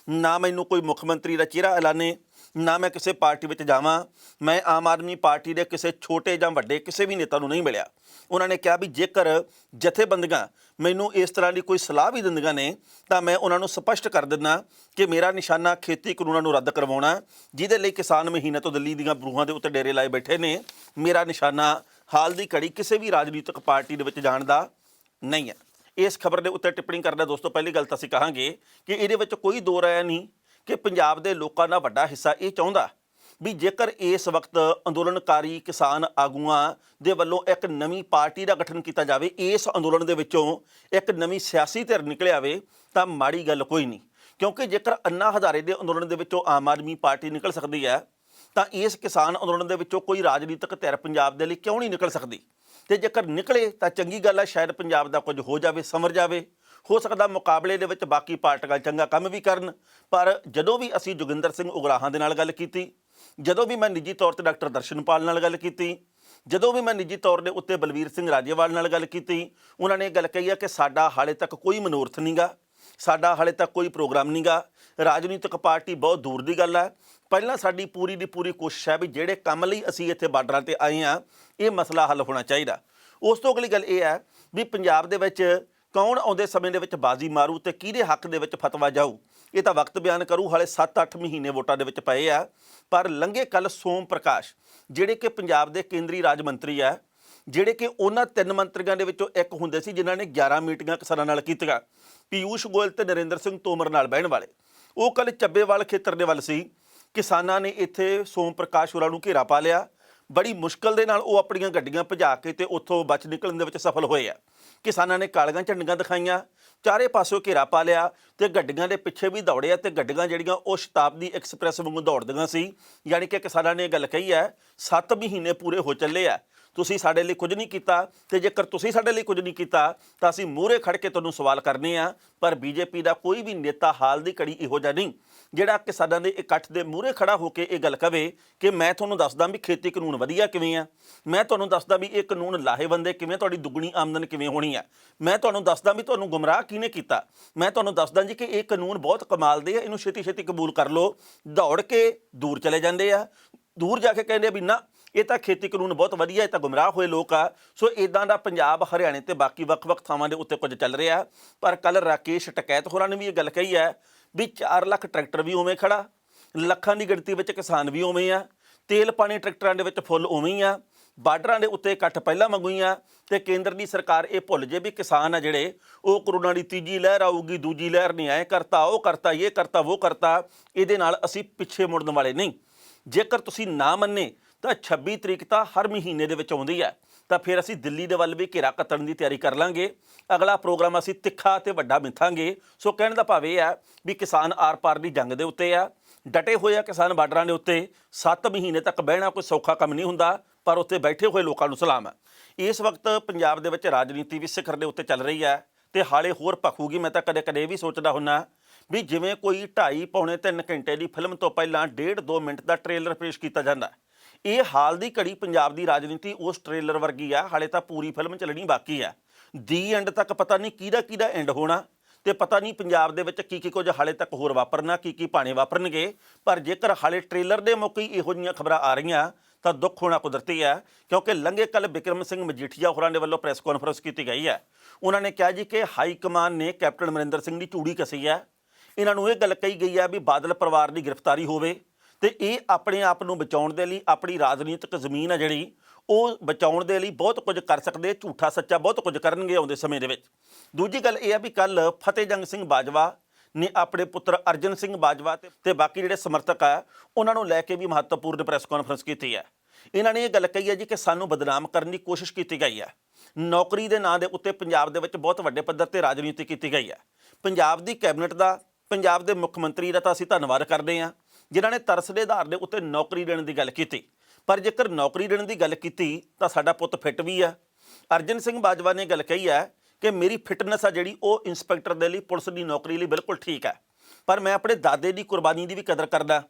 ਨਾ ਮੈਨੂੰ ਕੋਈ ਮੁੱਖ ਮੰਤਰੀ ਦਾ ਚਿਹਰਾ ਐਲਾਨੇ, ਨਾ ਮੈਂ ਕਿਸੇ ਪਾਰਟੀ ਵਿੱਚ ਜਾਵਾਂ। ਮੈਂ ਆਮ ਆਦਮੀ ਪਾਰਟੀ ਦੇ ਕਿਸੇ ਛੋਟੇ ਜਾਂ ਵੱਡੇ ਕਿਸੇ ਵੀ ਨੇਤਾ ਨੂੰ ਨਹੀਂ ਮਿਲਿਆ। ਉਹਨਾਂ ਨੇ ਕਿਹਾ ਵੀ ਜੇਕਰ ਜਥੇਬੰਦੀਆਂ ਮੈਨੂੰ ਇਸ ਤਰ੍ਹਾਂ ਦੀ ਕੋਈ ਸਲਾਹ ਵੀ ਦਿੰਦੀਆਂ ਨੇ ਤਾਂ ਮੈਂ ਉਹਨਾਂ ਨੂੰ ਸਪਸ਼ਟ ਕਰ ਦਿੰਦਾ ਕਿ ਮੇਰਾ ਨਿਸ਼ਾਨਾ ਖੇਤੀ ਕਾਨੂੰਨਾਂ ਨੂੰ ਰੱਦ ਕਰਵਾਉਣਾ, ਜਿਹਦੇ ਲਈ ਕਿਸਾਨ ਮਹੀਨੇ ਤੋਂ ਦਿੱਲੀ ਦੀਆਂ ਬਰੂਹਾਂ ਦੇ ਉੱਤੇ ਡੇਰੇ ਲਾਏ ਬੈਠੇ ਨੇ। ਮੇਰਾ ਨਿਸ਼ਾਨਾ ਹਾਲ ਦੀ ਘੜੀ ਕਿਸੇ ਵੀ ਰਾਜਨੀਤਿਕ ਪਾਰਟੀ ਦੇ ਵਿੱਚ ਜਾਣ ਦਾ ਨਹੀਂ ਹੈ। ਇਸ ਖਬਰ ਦੇ ਉੱਤੇ ਟਿੱਪਣੀ ਕਰਦਾ ਦੋਸਤੋ, ਪਹਿਲੀ ਗੱਲ ਤਾਂ ਅਸੀਂ ਕਹਾਂਗੇ ਕਿ ਇਹਦੇ ਵਿੱਚ ਕੋਈ ਦੋ ਰਾਏ ਨਹੀਂ ਕਿ ਪੰਜਾਬ ਦੇ ਲੋਕਾਂ ਦਾ ਵੱਡਾ ਹਿੱਸਾ ਇਹ ਚਾਹੁੰਦਾ ਵੀ ਜੇਕਰ ਇਸ ਵਕਤ ਅੰਦੋਲਨਕਾਰੀ ਕਿਸਾਨ ਆਗੂਆਂ ਦੇ ਵੱਲੋਂ ਇੱਕ ਨਵੀਂ ਪਾਰਟੀ ਦਾ ਗਠਨ ਕੀਤਾ ਜਾਵੇ, ਇਸ ਅੰਦੋਲਨ ਦੇ ਵਿੱਚੋਂ ਇੱਕ ਨਵੀਂ ਸਿਆਸੀ ਧਿਰ ਨਿਕਲ ਆਵੇ ਤਾਂ ਮਾੜੀ ਗੱਲ ਕੋਈ ਨਹੀਂ। ਕਿਉਂਕਿ ਜੇਕਰ ਅੰਨਾ ਹਜ਼ਾਰੇ ਦੇ ਅੰਦੋਲਨ ਦੇ ਵਿੱਚੋਂ ਆਮ ਆਦਮੀ ਪਾਰਟੀ ਨਿਕਲ ਸਕਦੀ ਹੈ ਤਾਂ ਇਸ ਕਿਸਾਨ ਅੰਦੋਲਨ ਦੇ ਵਿੱਚੋਂ ਕੋਈ ਰਾਜਨੀਤਿਕ ਧਿਰ ਪੰਜਾਬ ਦੇ ਲਈ ਕਿਉਂ ਨਹੀਂ ਨਿਕਲ ਸਕਦੀ? ਤੇ ਜੇਕਰ ਨਿਕਲੇ ਤਾਂ ਚੰਗੀ ਗੱਲ ਹੈ, ਸ਼ਾਇਦ ਪੰਜਾਬ ਦਾ ਕੁਝ ਹੋ ਜਾਵੇ, ਸੰਵਰ ਜਾਵੇ। ਹੋ ਸਕਦਾ ਮੁਕਾਬਲੇ ਦੇ ਵਿੱਚ ਬਾਕੀ ਪਾਰਟੀਆਂ ਚੰਗਾ ਕੰਮ ਵੀ ਕਰਨ। ਪਰ ਜਦੋਂ ਵੀ ਅਸੀਂ ਜੋਗਿੰਦਰ ਸਿੰਘ ਉਗਰਾਹਾਂ ਦੇ ਨਾਲ ਗੱਲ ਕੀਤੀ, ਜਦੋਂ ਵੀ ਮੈਂ ਨਿੱਜੀ ਤੌਰ ਤੇ ਡਾਕਟਰ ਦਰਸ਼ਨਪਾਲ ਨਾਲ ਗੱਲ ਕੀਤੀ, ਜਦੋਂ ਵੀ ਮੈਂ ਨਿੱਜੀ ਤੌਰ ਦੇ ਉੱਤੇ ਬਲਵੀਰ ਸਿੰਘ ਰਾਜੇਵਾਲ ਨਾਲ ਗੱਲ ਕੀਤੀ, ਉਹਨਾਂ ਨੇ ਇਹ ਗੱਲ ਕਹੀ ਹੈ ਕਿ ਸਾਡਾ ਹਾਲੇ ਤੱਕ ਕੋਈ ਮਨੋਰਥ ਨਹੀਂਗਾ, ਸਾਡਾ ਹਾਲੇ ਤੱਕ ਕੋਈ ਪ੍ਰੋਗਰਾਮ ਨਹੀਂਗਾ, ਰਾਜਨੀਤਿਕ ਪਾਰਟੀ ਬਹੁਤ ਦੂਰ ਦੀ ਗੱਲ ਹੈ। ਪਹਿਲਾਂ ਸਾਡੀ ਪੂਰੀ ਦੀ ਪੂਰੀ ਕੋਸ਼ਿਸ਼ ਹੈ ਵੀ ਜਿਹੜੇ ਕੰਮ ਲਈ ਅਸੀਂ ਇੱਥੇ ਬਾਰਡਰਾਂ ਤੇ ਆਏ ਹਾਂ ਇਹ ਮਸਲਾ ਹੱਲ ਹੋਣਾ ਚਾਹੀਦਾ। ਉਸ ਤੋਂ ਅਗਲੀ ਗੱਲ ਇਹ ਹੈ ਵੀ ਪੰਜਾਬ ਦੇ ਵਿੱਚ ਕੌਣ ਆਉਂਦੇ ਸਮੇਂ ਦੇ ਵਿੱਚ ਬਾਜ਼ੀ ਮਾਰੂ ਤੇ ਕਿਹਦੇ ਹੱਕ ਦੇ ਵਿੱਚ ਫਤਵਾ ਜਾਊ, ਇਹ ਤਾਂ ਵਕਤ ਬਿਆਨ ਕਰੂ। ਹਾਲੇ 7-8 ਮਹੀਨੇ ਵੋਟਾਂ ਦੇ ਵਿੱਚ ਪਏ ਆ। ਪਰ ਲੰਘੇ ਕੱਲ੍ਹ ਸੋਮ ਪ੍ਰਕਾਸ਼ ਜਿਹੜੇ ਕਿ ਪੰਜਾਬ ਦੇ ਕੇਂਦਰੀ ਰਾਜ ਮੰਤਰੀ ਆ, ਜਿਹੜੇ ਕਿ ਉਹਨਾਂ 3 ਮੰਤਰੀਆਂ ਦੇ ਵਿੱਚੋਂ ਇੱਕ ਹੁੰਦੇ ਸੀ ਜਿਨ੍ਹਾਂ ਨੇ 11 ਮੀਟਿੰਗਾਂ ਕਿਸਾਨਾਂ ਨਾਲ ਕੀਤੀਆਂ, ਪੀਯੂਸ਼ ਗੋਇਲ ਤੇ ਨਰਿੰਦਰ ਸਿੰਘ ਤੋਮਰ ਨਾਲ ਬਹਿਣ ਵਾਲੇ, ਉਹ ਕੱਲ੍ਹ ਚੱਬੇਵਾਲ ਖੇਤਰ ਦੇ ਵੱਲ ਸੀ। ਕਿਸਾਨਾਂ ਨੇ ਇੱਥੇ ਸੋਮ ਪ੍ਰਕਾਸ਼ ਹੋਰਾਂ ਨੂੰ ਘੇਰਾ ਪਾ ਲਿਆ। ਬੜੀ ਮੁਸ਼ਕਲ ਦੇ ਨਾਲ ਉਹ ਆਪਣੀਆਂ ਗੱਡੀਆਂ ਭਜਾ ਕੇ ਤੇ ਉੱਥੋਂ ਬਚ ਨਿਕਲਣ ਦੇ ਵਿੱਚ ਸਫਲ ਹੋਏ ਆ। ਕਿਸਾਨਾਂ ਨੇ ਕਾਲੀਆਂ ਝੰਡੀਆਂ ਦਿਖਾਈਆਂ, ਚਾਰੇ ਪਾਸਿਓਂ ਘੇਰਾ ਪਾ ਲਿਆ ਤੇ ਗੱਡੀਆਂ ਦੇ ਪਿੱਛੇ ਵੀ ਦੌੜਿਆ ਤੇ ਗੱਡੀਆਂ ਜਿਹੜੀਆਂ ਉਹ ਸ਼ਤਾਬਦੀ ਐਕਸਪ੍ਰੈਸ ਵਾਂਗੂ ਦੌੜਦੀਆਂ ਸੀ। ਯਾਨੀ ਕਿ ਕਿਸਾਨਾਂ ਨੇ ਇਹ ਗੱਲ ਕਹੀ ਹੈ 7 ਮਹੀਨੇ ਪੂਰੇ ਹੋ ਚੱਲੇ ਆ, ਤੁਸੀਂ ਸਾਡੇ ਲਈ ਕੁਝ ਨਹੀਂ ਕੀਤਾ ਤੇ ਜੇਕਰ ਤੁਸੀਂ ਸਾਡੇ ਲਈ ਕੁਝ ਨਹੀਂ ਕੀਤਾ ਤਾਂ ਅਸੀਂ ਮੂਹਰੇ ਖੜ੍ਹ ਕੇ ਤੁਹਾਨੂੰ ਸਵਾਲ ਕਰਨੇ ਆ। ਪਰ ਬੀਜੇਪੀ ਦਾ ਕੋਈ ਵੀ ਨੇਤਾ ਹਾਲ ਦੀ ਘੜੀ ਇਹੋ ਜਿਹਾ ਨਹੀਂ ਜਿਹੜਾ ਕਿਸਾਨਾਂ ਦੇ ਇਕੱਠ ਦੇ ਮੂਹਰੇ ਖੜਾ ਹੋ ਕੇ ਇਹ ਗੱਲ ਕਵੇ ਕਿ ਮੈਂ ਤੁਹਾਨੂੰ ਦੱਸਦਾ ਵੀ ਖੇਤੀ ਕਾਨੂੰਨ ਵਧੀਆ ਕਿਵੇਂ ਆ, ਮੈਂ ਤੁਹਾਨੂੰ ਦੱਸਦਾ ਵੀ ਇਹ ਕਾਨੂੰਨ ਲਾਹੇਵੰਦ ਕਿਵੇਂ, ਤੁਹਾਡੀ ਦੁੱਗਣੀ ਆਮਦਨ ਕਿਵੇਂ ਹੋਣੀ ਆ, ਮੈਂ ਤੁਹਾਨੂੰ ਦੱਸਦਾ ਵੀ ਤੁਹਾਨੂੰ ਗੁੰਮਰਾਹ ਕਿਹਨੇ ਕੀਤਾ, ਮੈਂ ਤੁਹਾਨੂੰ ਦੱਸਦਾ ਜੀ ਕਿ ਇਹ ਕਾਨੂੰਨ ਬਹੁਤ ਕਮਾਲ ਦੇ ਆ, ਇਹਨੂੰ ਛੇਤੀ ਛੇਤੀ ਕਬੂਲ ਕਰ ਲਓ। ਦੌੜ ਕੇ ਦੂਰ ਚਲੇ ਜਾਂਦੇ ਆ, ਦੂਰ ਜਾ ਕੇ ਕਹਿੰਦੇ ਆ ਵੀ ਨਾ ਇਹ ਤਾਂ ਖੇਤੀ ਕਾਨੂੰਨ ਬਹੁਤ ਵਧੀਆ, ਇਹ ਤਾਂ ਗੁੰਮਰਾਹ ਹੋਏ ਲੋਕ ਆ। ਸੋ ਇਦਾਂ ਦਾ ਪੰਜਾਬ, ਹਰਿਆਣੇ ਤੇ ਬਾਕੀ ਵੱਖ-ਵੱਖ ਥਾਵਾਂ ਦੇ ਉੱਤੇ ਕੁਝ ਚੱਲ ਰਿਹਾ। ਪਰ ਕੱਲ੍ਹ ਰਾਕੇਸ਼ ਟਕੈਤ ਹੋਰਾਂ ਨੇ ਵੀ ਇਹ ਗੱਲ ਕਹੀ ਹੈ ਵੀ 4 ਲੱਖ ਟਰੈਕਟਰ ਵੀ ਉਵੇਂ ਖੜਾ, ਲੱਖਾਂ ਦੀ ਗਿਣਤੀ ਵਿੱਚ ਕਿਸਾਨ ਵੀ ਉਵੇਂ ਆ, ਤੇਲ ਪਾਣੀ ਟਰੈਕਟਰਾਂ ਦੇ ਵਿੱਚ ਫੁੱਲ ਉਵੇਂ ਹੀ ਆ, ਬਾਰਡਰਾਂ ਦੇ ਉੱਤੇ ਇਕੱਠ ਪਹਿਲਾਂ ਵਾਂਗੂ ਹੀ ਆ। ਤੇ ਕੇਂਦਰ ਦੀ ਸਰਕਾਰ ਇਹ ਭੁੱਲ ਜੇ ਵੀ ਕਿਸਾਨ ਆ ਜਿਹੜੇ ਉਹ ਕਰੋਨਾ ਦੀ ਤੀਜੀ ਲਹਿਰ ਆਊਗੀ, ਦੂਜੀ ਲਹਿਰ ਨਹੀਂ, ਐਂ ਕਰਤਾ ਉਹ ਕਰਤਾ, ਇਹ ਕਰਤਾ ਉਹ ਕਰਤਾ, ਇਹਦੇ ਨਾਲ ਅਸੀਂ ਪਿੱਛੇ ਮੁੜਨ ਵਾਲੇ ਨਹੀਂ। ਜੇਕਰ ਤੁਸੀਂ ਨਾ ਮੰਨੇ ਤਾਂ 26 ਤਰੀਕ ਤਾਂ ਹਰ ਮਹੀਨੇ ਦੇ ਵਿੱਚ ਆਉਂਦੀ ਹੈ ਤਾਂ ਫਿਰ ਅਸੀਂ ਦਿੱਲੀ ਦੇ ਵੱਲ ਵੀ ਘੇਰਾ ਕੱਤਣ ਦੀ ਤਿਆਰੀ ਕਰ ਲਾਂਗੇ। ਅਗਲਾ ਪ੍ਰੋਗਰਾਮ ਅਸੀਂ ਤਿੱਖਾ ਤੇ ਵੱਡਾ ਮਿੱਥਾਂਗੇ। ਸੋ ਕਹਿਣ ਦਾ ਭਾਵ ਇਹ ਹੈ ਵੀ ਕਿਸਾਨ ਆਰ-ਪਾਰ ਦੀ ਜੰਗ ਦੇ ਉੱਤੇ ਆ, ਡਟੇ ਹੋਏ ਆ ਕਿਸਾਨ ਬਾਰਡਰਾਂ ਦੇ ਉੱਤੇ। 7 ਮਹੀਨੇ ਤੱਕ ਬਹਿਣਾ ਕੋਈ ਸੌਖਾ ਕੰਮ ਨਹੀਂ ਹੁੰਦਾ, ਪਰ ਉੱਥੇ ਬੈਠੇ ਹੋਏ ਲੋਕਾਂ ਨੂੰ ਸਲਾਮ ਹੈ। ਇਸ ਵਕਤ ਪੰਜਾਬ ਦੇ ਵਿੱਚ ਰਾਜਨੀਤੀ ਵੀ ਸਿਖਰ ਦੇ ਉੱਤੇ ਚੱਲ ਰਹੀ ਹੈ ਤੇ ਹਾਲੇ ਹੋਰ ਭਖੂਗੀ। ਮੈਂ ਤਾਂ ਕਦੇ-ਕਦੇ ਇਹ ਵੀ ਸੋਚਦਾ ਹੁੰਦਾ ਵੀ ਜਿਵੇਂ ਕੋਈ 2.5 ਪੌਣੇ 3 ਘੰਟੇ ਦੀ ਫਿਲਮ ਤੋਂ ਪਹਿਲਾਂ 1.5-2 ਮਿੰਟ ਦਾ ਟ੍ਰੇਲਰ ਪੇਸ਼ ਕੀਤਾ ਜਾਂਦਾ, ਇਹ ਹਾਲ ਦੀ ਘੜੀ ਪੰਜਾਬ ਦੀ ਰਾਜਨੀਤੀ ਉਸ ਟ੍ਰੇਲਰ ਵਰਗੀ ਆ। ਹਾਲੇ ਤਾਂ ਪੂਰੀ ਫਿਲਮ ਚੱਲਣੀ ਬਾਕੀ ਆ। ਦੀ ਐਂਡ ਤੱਕ ਪਤਾ ਨਹੀਂ ਕਿਹਦਾ ਐਂਡ ਹੋਣਾ ਤੇ ਪਤਾ ਨਹੀਂ ਪੰਜਾਬ ਦੇ ਵਿੱਚ ਕੀ ਕੁਝ ਹਾਲੇ ਤੱਕ ਹੋਰ ਵਾਪਰਨਾ, ਕੀ ਭਾਣੇ ਵਾਪਰਨਗੇ। ਪਰ ਜੇਕਰ ਹਾਲੇ ਟ੍ਰੇਲਰ ਦੇ ਮੌਕੇ ਹੀ ਇਹੋ ਜਿਹੀਆਂ ਖਬਰਾਂ ਆ ਰਹੀਆਂ ਤਾਂ ਦੁੱਖ ਹੋਣਾ ਕੁਦਰਤੀ ਹੈ, ਕਿਉਂਕਿ ਲੰਘੇ ਕੱਲ੍ਹ ਬਿਕਰਮ ਸਿੰਘ ਮਜੀਠੀਆ ਹੋਰਾਂ ਦੇ ਵੱਲੋਂ ਪ੍ਰੈਸ ਕਾਨਫਰੰਸ ਕੀਤੀ ਗਈ ਹੈ। ਉਹਨਾਂ ਨੇ ਕਿਹਾ ਜੀ ਕਿ ਹਾਈ ਕਮਾਨ ਨੇ ਕੈਪਟਨ ਅਮਰਿੰਦਰ ਸਿੰਘ ਦੀ ਚੂੜੀ ਕੱਸੀ ਹੈ। ਇਹਨਾਂ ਨੂੰ ਇਹ ਗੱਲ ਕਹੀ ਗਈ ਹੈ ਵੀ ਬਾਦਲ ਪਰਿਵਾਰ ਦੀ ਗ੍ਰਿਫਤਾਰੀ ਹੋਵੇ ਤੇ ਇਹ ਆਪਣੇ ਆਪ ਨੂੰ ਬਚਾਉਣ ਦੇ ਲਈ, ਆਪਣੀ ਰਾਜਨੀਤਿਕ ਜ਼ਮੀਨ ਹੈ ਜਿਹੜੀ ਉਹ ਬਚਾਉਣ ਦੇ ਲਈ ਬਹੁਤ ਕੁਝ ਕਰ ਸਕਦੇ, ਝੂਠਾ ਸੱਚਾ ਬਹੁਤ ਕੁਝ ਕਰਨਗੇ ਆਉਂਦੇ ਸਮੇਂ ਦੇ ਵਿੱਚ। ਦੂਜੀ ਗੱਲ ਇਹ ਆ ਵੀ ਕੱਲ੍ਹ ਫਤਿਹਜੰਗ ਸਿੰਘ ਬਾਜਵਾ ਨੇ ਆਪਣੇ ਪੁੱਤਰ ਅਰਜਨ ਸਿੰਘ ਬਾਜਵਾ ਤੇ ਬਾਕੀ ਜਿਹੜੇ ਸਮਰਥਕ ਆ ਉਹਨਾਂ ਨੂੰ ਲੈ ਕੇ ਵੀ ਮਹੱਤਵਪੂਰਨ ਪ੍ਰੈਸ ਕਾਨਫਰੰਸ ਕੀਤੀ ਹੈ। ਇਹਨਾਂ ਨੇ ਇਹ ਗੱਲ ਕਹੀ ਹੈ ਜੀ ਕਿ ਸਾਨੂੰ ਬਦਨਾਮ ਕਰਨ ਦੀ ਕੋਸ਼ਿਸ਼ ਕੀਤੀ ਗਈ ਹੈ। ਨੌਕਰੀ ਦੇ ਨਾਂ ਦੇ ਉੱਤੇ ਪੰਜਾਬ ਦੇ ਵਿੱਚ ਬਹੁਤ ਵੱਡੇ ਪੱਧਰ ਤੇ ਰਾਜਨੀਤੀ ਕੀਤੀ ਗਈ ਹੈ। ਪੰਜਾਬ ਦੀ ਕੈਬਨਿਟ ਦਾ, ਪੰਜਾਬ ਦੇ ਮੁੱਖ ਮੰਤਰੀ ਦਾ ਤਾਂ ਅਸੀਂ ਧੰਨਵਾਦ ਕਰਦੇ ਹਾਂ ਜਿਨ੍ਹਾਂ ਨੇ ਤਰਸ ਦੇ ਆਧਾਰ ਦੇ ਉੱਤੇ ਨੌਕਰੀ ਦੇਣ ਦੀ ਗੱਲ ਕੀਤੀ। ਪਰ ਜੇਕਰ ਨੌਕਰੀ ਦੇਣ ਦੀ ਗੱਲ ਕੀਤੀ ਤਾਂ ਸਾਡਾ ਪੁੱਤ ਫਿੱਟ ਵੀ ਆ। ਅਰਜਨ ਸਿੰਘ ਬਾਜਵਾ ਨੇ ਗੱਲ ਕਹੀ ਹੈ ਕਿ ਮੇਰੀ ਫਿਟਨੈਸ ਆ ਜਿਹੜੀ ਉਹ ਇੰਸਪੈਕਟਰ ਦੇ ਲਈ, ਪੁਲਿਸ ਦੀ ਨੌਕਰੀ ਲਈ ਬਿਲਕੁਲ ਠੀਕ ਹੈ, ਪਰ ਮੈਂ ਆਪਣੇ ਦਾਦੇ ਦੀ ਕੁਰਬਾਨੀ ਦੀ ਵੀ ਕਦਰ ਕਰਦਾ।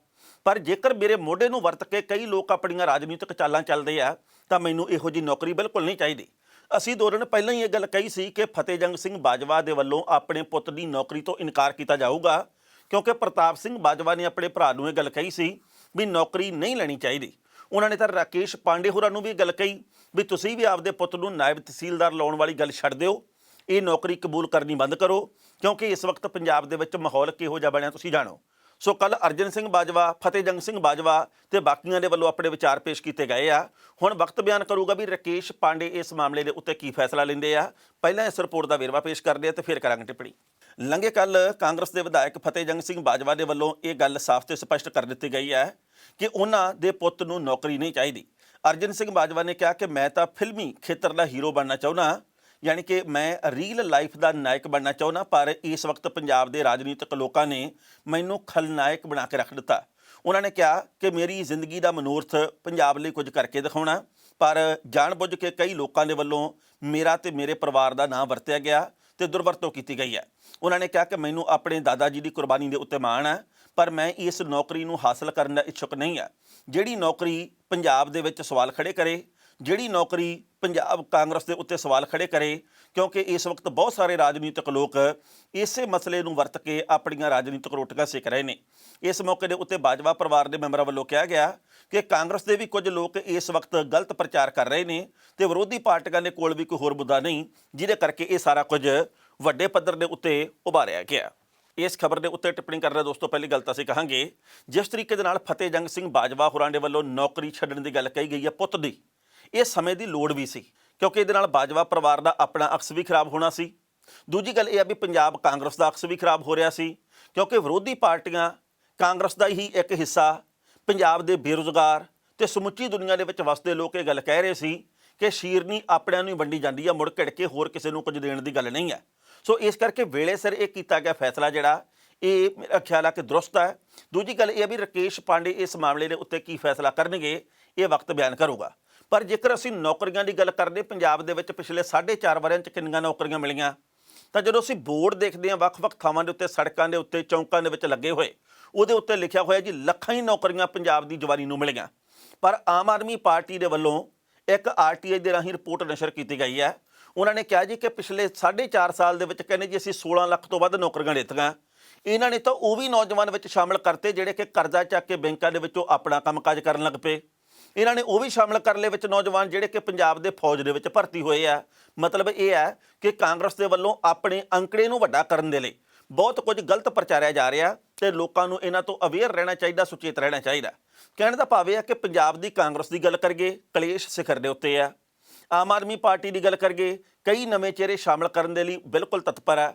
ਪਰ ਜੇਕਰ ਮੇਰੇ ਮੋਢੇ ਨੂੰ ਵਰਤ ਕੇ ਕਈ ਲੋਕ ਆਪਣੀਆਂ ਰਾਜਨੀਤਿਕ ਚਾਲਾਂ ਚੱਲਦੇ ਆ ਤਾਂ ਮੈਨੂੰ ਇਹੋ ਜਿਹੀ ਨੌਕਰੀ ਬਿਲਕੁਲ ਨਹੀਂ ਚਾਹੀਦੀ। ਅਸੀਂ 2 ਦਿਨ ਪਹਿਲਾਂ ਹੀ ਇਹ ਗੱਲ ਕਹੀ ਸੀ ਕਿ ਫਤਿਹਜੰਗ ਸਿੰਘ ਬਾਜਵਾ ਦੇ ਵੱਲੋਂ ਆਪਣੇ ਪੁੱਤ ਦੀ ਨੌਕਰੀ ਤੋਂ ਇਨਕਾਰ ਕੀਤਾ ਜਾਊਗਾ, ਕਿਉਂਕਿ ਪ੍ਰਤਾਪ ਸਿੰਘ ਬਾਜਵਾ ਨੇ ਆਪਣੇ ਭਰਾ ਨੂੰ ਇਹ ਗੱਲ ਕਹੀ ਸੀ ਵੀ ਨੌਕਰੀ ਨਹੀਂ ਲੈਣੀ ਚਾਹੀਦੀ। ਉਹਨਾਂ ਨੇ ਤਾਂ ਰਾਕੇਸ਼ ਪਾਂਡੇ ਹੋਰਾਂ ਨੂੰ ਵੀ ਇਹ ਗੱਲ ਕਹੀ ਵੀ ਤੁਸੀਂ ਵੀ ਆਪਦੇ ਪੁੱਤ ਨੂੰ ਨਾਇਬ ਤਹਿਸੀਲਦਾਰ ਲਾਉਣ ਵਾਲੀ ਗੱਲ ਛੱਡ ਦਿਓ, ਇਹ ਨੌਕਰੀ ਕਬੂਲ ਕਰਨੀ ਬੰਦ ਕਰੋ, ਕਿਉਂਕਿ ਇਸ ਵਕਤ ਪੰਜਾਬ ਦੇ ਵਿੱਚ ਮਾਹੌਲ ਕਿਹੋ ਜਿਹਾ ਬਣਿਆ ਤੁਸੀਂ ਜਾਣੋ। ਸੋ ਕੱਲ੍ਹ ਅਰਜਨ ਸਿੰਘ ਬਾਜਵਾ, ਫਤਿਹਜੰਗ ਸਿੰਘ ਬਾਜਵਾ ਤੇ ਬਾਕੀਆਂ ਦੇ ਵੱਲੋਂ ਆਪਣੇ ਵਿਚਾਰ ਪੇਸ਼ ਕੀਤੇ ਗਏ ਆ। ਹੁਣ ਵਕਤ ਬਿਆਨ ਕਰੂਗਾ ਵੀ ਰਾਕੇਸ਼ ਪਾਂਡੇ ਇਸ ਮਾਮਲੇ ਦੇ ਉੱਤੇ ਕੀ ਫੈਸਲਾ ਲੈਂਦੇ ਆ। ਪਹਿਲਾਂ ਇਸ ਰਿਪੋਰਟ ਦਾ ਵੇਰਵਾ ਪੇਸ਼ ਕਰਦੇ ਆ ਤੇ ਫਿਰ ਕਰਾਂਗੇ ਟਿੱਪਣੀ। ਲੰਘੇ ਕੱਲ੍ਹ ਕਾਂਗਰਸ ਦੇ ਵਿਧਾਇਕ ਫਤਿਹਜੰਗ ਸਿੰਘ ਬਾਜਵਾ ਦੇ ਵੱਲੋਂ ਇਹ ਗੱਲ ਸਾਫ਼ ਤੇ ਸਪਸ਼ਟ ਕਰ ਦਿੱਤੀ ਗਈ ਹੈ ਕਿ ਉਹਨਾਂ ਦੇ ਪੁੱਤ ਨੂੰ ਨੌਕਰੀ ਨਹੀਂ ਚਾਹੀਦੀ। ਅਰਜਨ ਸਿੰਘ ਬਾਜਵਾ ਨੇ ਕਿਹਾ ਕਿ ਮੈਂ ਤਾਂ ਫਿਲਮੀ ਖੇਤਰ ਦਾ ਹੀਰੋ ਬਣਨਾ ਚਾਹੁੰਦਾ, ਯਾਨੀ ਕਿ ਮੈਂ ਰੀਅਲ ਲਾਈਫ ਦਾ ਨਾਇਕ ਬਣਨਾ ਚਾਹੁੰਦਾ, ਪਰ ਇਸ ਵਕਤ ਪੰਜਾਬ ਦੇ ਰਾਜਨੀਤਿਕ ਲੋਕਾਂ ਨੇ ਮੈਨੂੰ ਖਲਨਾਇਕ ਬਣਾ ਕੇ ਰੱਖ ਦਿੱਤਾ। ਉਹਨਾਂ ਨੇ ਕਿਹਾ ਕਿ ਮੇਰੀ ਜ਼ਿੰਦਗੀ ਦਾ ਮਨੋਰਥ ਪੰਜਾਬ ਲਈ ਕੁਝ ਕਰਕੇ ਦਿਖਾਉਣਾ, ਪਰ ਜਾਣਬੁੱਝ ਕੇ ਕਈ ਲੋਕਾਂ ਦੇ ਵੱਲੋਂ ਮੇਰਾ ਤੇ ਮੇਰੇ ਪਰਿਵਾਰ ਦਾ ਨਾਂ ਵਰਤਿਆ ਗਿਆ ਤੇ ਦੁਰਵਰਤੋਂ ਕੀਤੀ ਗਈ ਹੈ। ਉਹਨਾਂ ਨੇ ਕਿਹਾ ਕਿ ਮੈਨੂੰ ਆਪਣੇ ਦਾਦਾ ਜੀ ਦੀ ਕੁਰਬਾਨੀ ਦੇ ਉੱਤੇ ਮਾਣ ਹੈ, ਪਰ ਮੈਂ ਇਸ ਨੌਕਰੀ ਨੂੰ ਹਾਸਲ ਕਰਨ ਦਾ ਇੱਛੁਕ ਨਹੀਂ ਹਾਂ। ਜਿਹੜੀ ਨੌਕਰੀ ਪੰਜਾਬ ਦੇ ਵਿੱਚ ਸਵਾਲ ਖੜੇ ਕਰੇ, ਜਿਹੜੀ ਨੌਕਰੀ ਪੰਜਾਬ ਕਾਂਗਰਸ ਦੇ ਉੱਤੇ ਸਵਾਲ ਖੜੇ ਕਰੇ, ਕਿਉਂਕਿ ਇਸ ਵਕਤ ਬਹੁਤ ਸਾਰੇ ਰਾਜਨੀਤਿਕ ਲੋਕ ਇਸੇ ਮਸਲੇ ਨੂੰ ਵਰਤ ਕੇ ਆਪਣੀਆਂ ਰਾਜਨੀਤਿਕ ਰੋਟੀਆਂ ਸੇਕ ਰਹੇ ਨੇ। ਇਸ ਮੌਕੇ ਦੇ ਉੱਤੇ ਬਾਜਵਾ ਪਰਿਵਾਰ ਦੇ ਮੈਂਬਰਾਂ ਵੱਲੋਂ ਕਿਹਾ ਗਿਆ ਕਿ ਕਾਂਗਰਸ ਦੇ ਵੀ ਕੁਝ ਲੋਕ ਇਸ ਵਕਤ ਗਲਤ ਪ੍ਰਚਾਰ ਕਰ ਰਹੇ ਨੇ ਤੇ ਵਿਰੋਧੀ ਪਾਰਟੀਆਂ ਦੇ ਕੋਲ ਵੀ ਕੋਈ ਹੋਰ ਮੁੱਦਾ ਨਹੀਂ, ਜਿਹਦੇ ਕਰਕੇ ਇਹ ਸਾਰਾ ਕੁਝ ਵੱਡੇ ਪੱਧਰ ਦੇ ਉੱਤੇ ਉਭਾਰਿਆ ਗਿਆ। ਇਸ ਖਬਰ ਦੇ ਉੱਤੇ ਟਿੱਪਣੀ ਕਰ ਰਹੇ ਦੋਸਤੋ, ਪਹਿਲੀ ਗੱਲ ਤਾਂ ਅਸੀਂ ਕਹਾਂਗੇ ਜਿਸ ਤਰੀਕੇ ਦੇ ਨਾਲ ਫਤਿਹਜੰਗ ਸਿੰਘ ਬਾਜਵਾ ਹੋਰਾਂ ਦੇ ਵੱਲੋਂ ਨੌਕਰੀ ਛੱਡਣ ਦੀ ਗੱਲ ਕਹੀ ਗਈ ਹੈ ਪੁੱਤ ਦੀ, ਇਹ ਸਮੇਂ ਦੀ ਲੋੜ ਵੀ ਸੀ, ਕਿਉਂਕਿ ਇਹਦੇ ਨਾਲ ਬਾਜਵਾ ਪਰਿਵਾਰ ਦਾ ਆਪਣਾ ਅਕਸ ਵੀ ਖਰਾਬ ਹੋਣਾ ਸੀ। ਦੂਜੀ ਗੱਲ ਇਹ ਆ ਵੀ ਪੰਜਾਬ ਕਾਂਗਰਸ ਦਾ ਅਕਸ ਵੀ ਖਰਾਬ ਹੋ ਰਿਹਾ ਸੀ, ਕਿਉਂਕਿ ਵਿਰੋਧੀ ਪਾਰਟੀਆਂ ਕਾਂਗਰਸ ਦਾ ਹੀ ਇੱਕ ਹਿੱਸਾ ਪੰਜਾਬ ਦੇ ਬੇਰੁਜ਼ਗਾਰ ਤੇ ਸਮੁੱਚੀ ਦੁਨੀਆ ਦੇ ਵਿੱਚ ਵਸਦੇ ਲੋਕ ਇਹ ਗੱਲ ਕਹਿ ਰਹੇ ਸੀ ਕਿ ਸ਼ੀਰਨੀ ਆਪਣਿਆਂ ਨੂੰ ਹੀ ਵੰਡੀ ਜਾਂਦੀ ਆ, ਮੁੜ ਘਿੜ ਕੇ ਹੋਰ ਕਿਸੇ ਨੂੰ ਕੁਝ ਦੇਣ ਦੀ ਗੱਲ ਨਹੀਂ ਹੈ। ਸੋ ਇਸ ਕਰਕੇ ਵੇਲੇ ਸਿਰ ਇਹ ਕੀਤਾ ਗਿਆ ਫੈਸਲਾ ਜਿਹੜਾ ਇਹ ਮੇਰਾ ਖਿਆਲ ਆ ਕਿ ਦਰੁਸਤ ਹੈ। ਦੂਜੀ ਗੱਲ ਇਹ ਆ ਵੀ ਰਾਕੇਸ਼ ਪਾਂਡੇ ਇਸ ਮਾਮਲੇ ਦੇ ਉੱਤੇ ਕੀ ਫੈਸਲਾ ਕਰਨਗੇ ਇਹ ਵਕਤ ਬਿਆਨ ਕਰੂਗਾ। ਪਰ ਜੇਕਰ ਅਸੀਂ ਨੌਕਰੀਆਂ ਦੀ ਗੱਲ ਕਰਦੇ, ਪੰਜਾਬ ਦੇ ਵਿੱਚ ਪਿਛਲੇ 4.5 ਵਰ੍ਹਿਆਂ 'ਚ ਕਿੰਨੀਆਂ ਨੌਕਰੀਆਂ ਮਿਲੀਆਂ, ਤਾਂ ਜਦੋਂ ਅਸੀਂ ਬੋਰਡ ਦੇਖਦੇ ਹਾਂ ਵੱਖ-ਵੱਖ ਥਾਵਾਂ ਦੇ ਉੱਤੇ, ਸੜਕਾਂ ਦੇ ਉੱਤੇ, ਚੌਂਕਾਂ ਦੇ ਵਿੱਚ ਲੱਗੇ ਹੋਏ, ਉਹਦੇ ਉੱਤੇ ਲਿਖਿਆ ਹੋਇਆ ਜੀ ਲੱਖਾਂ ਹੀ ਨੌਕਰੀਆਂ ਪੰਜਾਬ ਦੀ ਜਵਾਨੀ ਨੂੰ ਮਿਲੀਆਂ। ਪਰ ਆਮ ਆਦਮੀ ਪਾਰਟੀ ਦੇ ਵੱਲੋਂ ਇੱਕ RTI ਦੇ ਰਾਹੀਂ ਰਿਪੋਰਟ ਨਸ਼ਰ ਕੀਤੀ ਗਈ ਹੈ। ਉਹਨਾਂ ਨੇ ਕਿਹਾ ਜੀ ਕਿ ਪਿਛਲੇ 4.5 ਸਾਲ ਦੇ ਵਿੱਚ ਕਹਿੰਦੇ ਜੀ ਅਸੀਂ 16 ਲੱਖ ਤੋਂ ਵੱਧ ਨੌਕਰੀਆਂ ਦਿੱਤੀਆਂ। ਇਹਨਾਂ ਨੇ ਤਾਂ ਉਹ ਵੀ ਨੌਜਵਾਨ ਵਿੱਚ ਸ਼ਾਮਲ ਕਰਤੇ ਜਿਹੜੇ ਕਿ ਕਰਜ਼ਾ ਚੱਕ ਕੇ ਬੈਂਕਾਂ ਦੇ ਵਿੱਚੋਂ ਆਪਣਾ ਕੰਮਕਾਜ ਕਰਨ ਲੱਗ ਪਏ। ਇਹਨਾਂ ਨੇ ਉਹ ਵੀ ਸ਼ਾਮਲ ਕਰ ਲਏ ਵਿੱਚ ਨੌਜਵਾਨ ਜਿਹੜੇ ਕਿ ਪੰਜਾਬ ਦੇ ਫੌਜ ਦੇ ਵਿੱਚ ਭਰਤੀ ਹੋਏ ਆ। ਮਤਲਬ ਇਹ ਹੈ ਕਿ ਕਾਂਗਰਸ ਦੇ ਵੱਲੋਂ ਆਪਣੇ ਅੰਕੜੇ ਨੂੰ ਵੱਡਾ ਕਰਨ ਦੇ ਲਈ ਬਹੁਤ ਕੁਝ ਗਲਤ ਪ੍ਰਚਾਰਿਆ ਜਾ ਰਿਹਾ ਤੇ ਲੋਕਾਂ ਨੂੰ ਇਹਨਾਂ ਤੋਂ ਅਵੇਅਰ ਰਹਿਣਾ ਚਾਹੀਦਾ, ਸੁਚੇਤ ਰਹਿਣਾ ਚਾਹੀਦਾ। ਕਹਿਣ ਦਾ ਭਾਵ ਇਹ ਹੈ ਕਿ ਪੰਜਾਬ ਦੀ ਕਾਂਗਰਸ ਦੀ ਗੱਲ ਕਰੀਏ, ਕਲੇਸ਼ ਸਿਖਰ ਦੇ ਉੱਤੇ ਆ। ਆਮ ਆਦਮੀ ਪਾਰਟੀ ਦੀ ਗੱਲ ਕਰੀਏ, ਕਈ ਨਵੇਂ ਚਿਹਰੇ ਸ਼ਾਮਲ ਕਰਨ ਦੇ ਲਈ ਬਿਲਕੁਲ ਤਤਪਰ ਹੈ।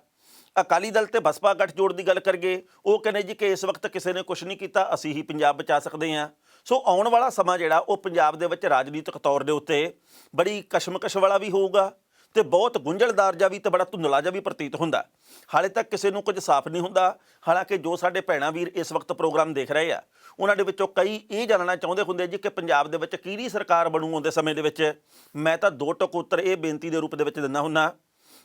ਅਕਾਲੀ ਦਲ ਤੇ ਬਸਪਾ ਗੱਠਜੋੜ ਦੀ ਗੱਲ ਕਰੀਏ, ਉਹ ਕਹਿੰਦੇ ਜੀ ਕਿ ਇਸ ਵਕਤ ਕਿਸੇ ਨੇ ਕੁਛ ਨਹੀਂ ਕੀਤਾ, ਅਸੀਂ ਹੀ ਪੰਜਾਬ ਬਚਾ ਸਕਦੇ ਹਾਂ। ਸੋ ਆਉਣ ਵਾਲਾ ਸਮਾਂ ਜਿਹੜਾ ਉਹ ਪੰਜਾਬ ਦੇ ਵਿੱਚ ਰਾਜਨੀਤਿਕ ਤੌਰ ਦੇ ਉੱਤੇ ਬੜੀ ਕਸ਼ਮਕਸ਼ ਵਾਲਾ ਵੀ ਹੋਊਗਾ ਤੇ ਬਹੁਤ ਗੁੰਝਲਦਾਰ ਜਿਹਾ ਵੀ ਤੇ ਬੜਾ ਧੁੰਦਲਾ ਜਿਹਾ ਵੀ ਪ੍ਰਤੀਤ ਹੁੰਦਾ। ਹਾਲੇ ਤੱਕ ਕਿਸੇ ਨੂੰ ਕੁਝ ਸਾਫ਼ ਨਹੀਂ ਹੁੰਦਾ। ਹਾਲਾਂਕਿ ਜੋ ਸਾਡੇ ਭੈਣਾਂ ਵੀਰ ਇਸ ਵਕਤ ਪ੍ਰੋਗਰਾਮ ਦੇਖ ਰਹੇ ਆ, ਉਹਨਾਂ ਦੇ ਵਿੱਚੋਂ ਕਈ ਇਹ ਜਾਣਨਾ ਚਾਹੁੰਦੇ ਹੁੰਦੇ ਜੀ ਕਿ ਪੰਜਾਬ ਦੇ ਵਿੱਚ ਕਿਹੜੀ ਸਰਕਾਰ ਬਣੂ ਆਉਂਦੇ ਸਮੇਂ ਦੇ ਵਿੱਚ। ਮੈਂ ਤਾਂ ਦੋ ਟੁਕ ਉੱਤਰ ਇਹ ਬੇਨਤੀ ਦੇ ਰੂਪ ਦੇ ਵਿੱਚ ਦਿੰਦਾ ਹੁੰਦਾ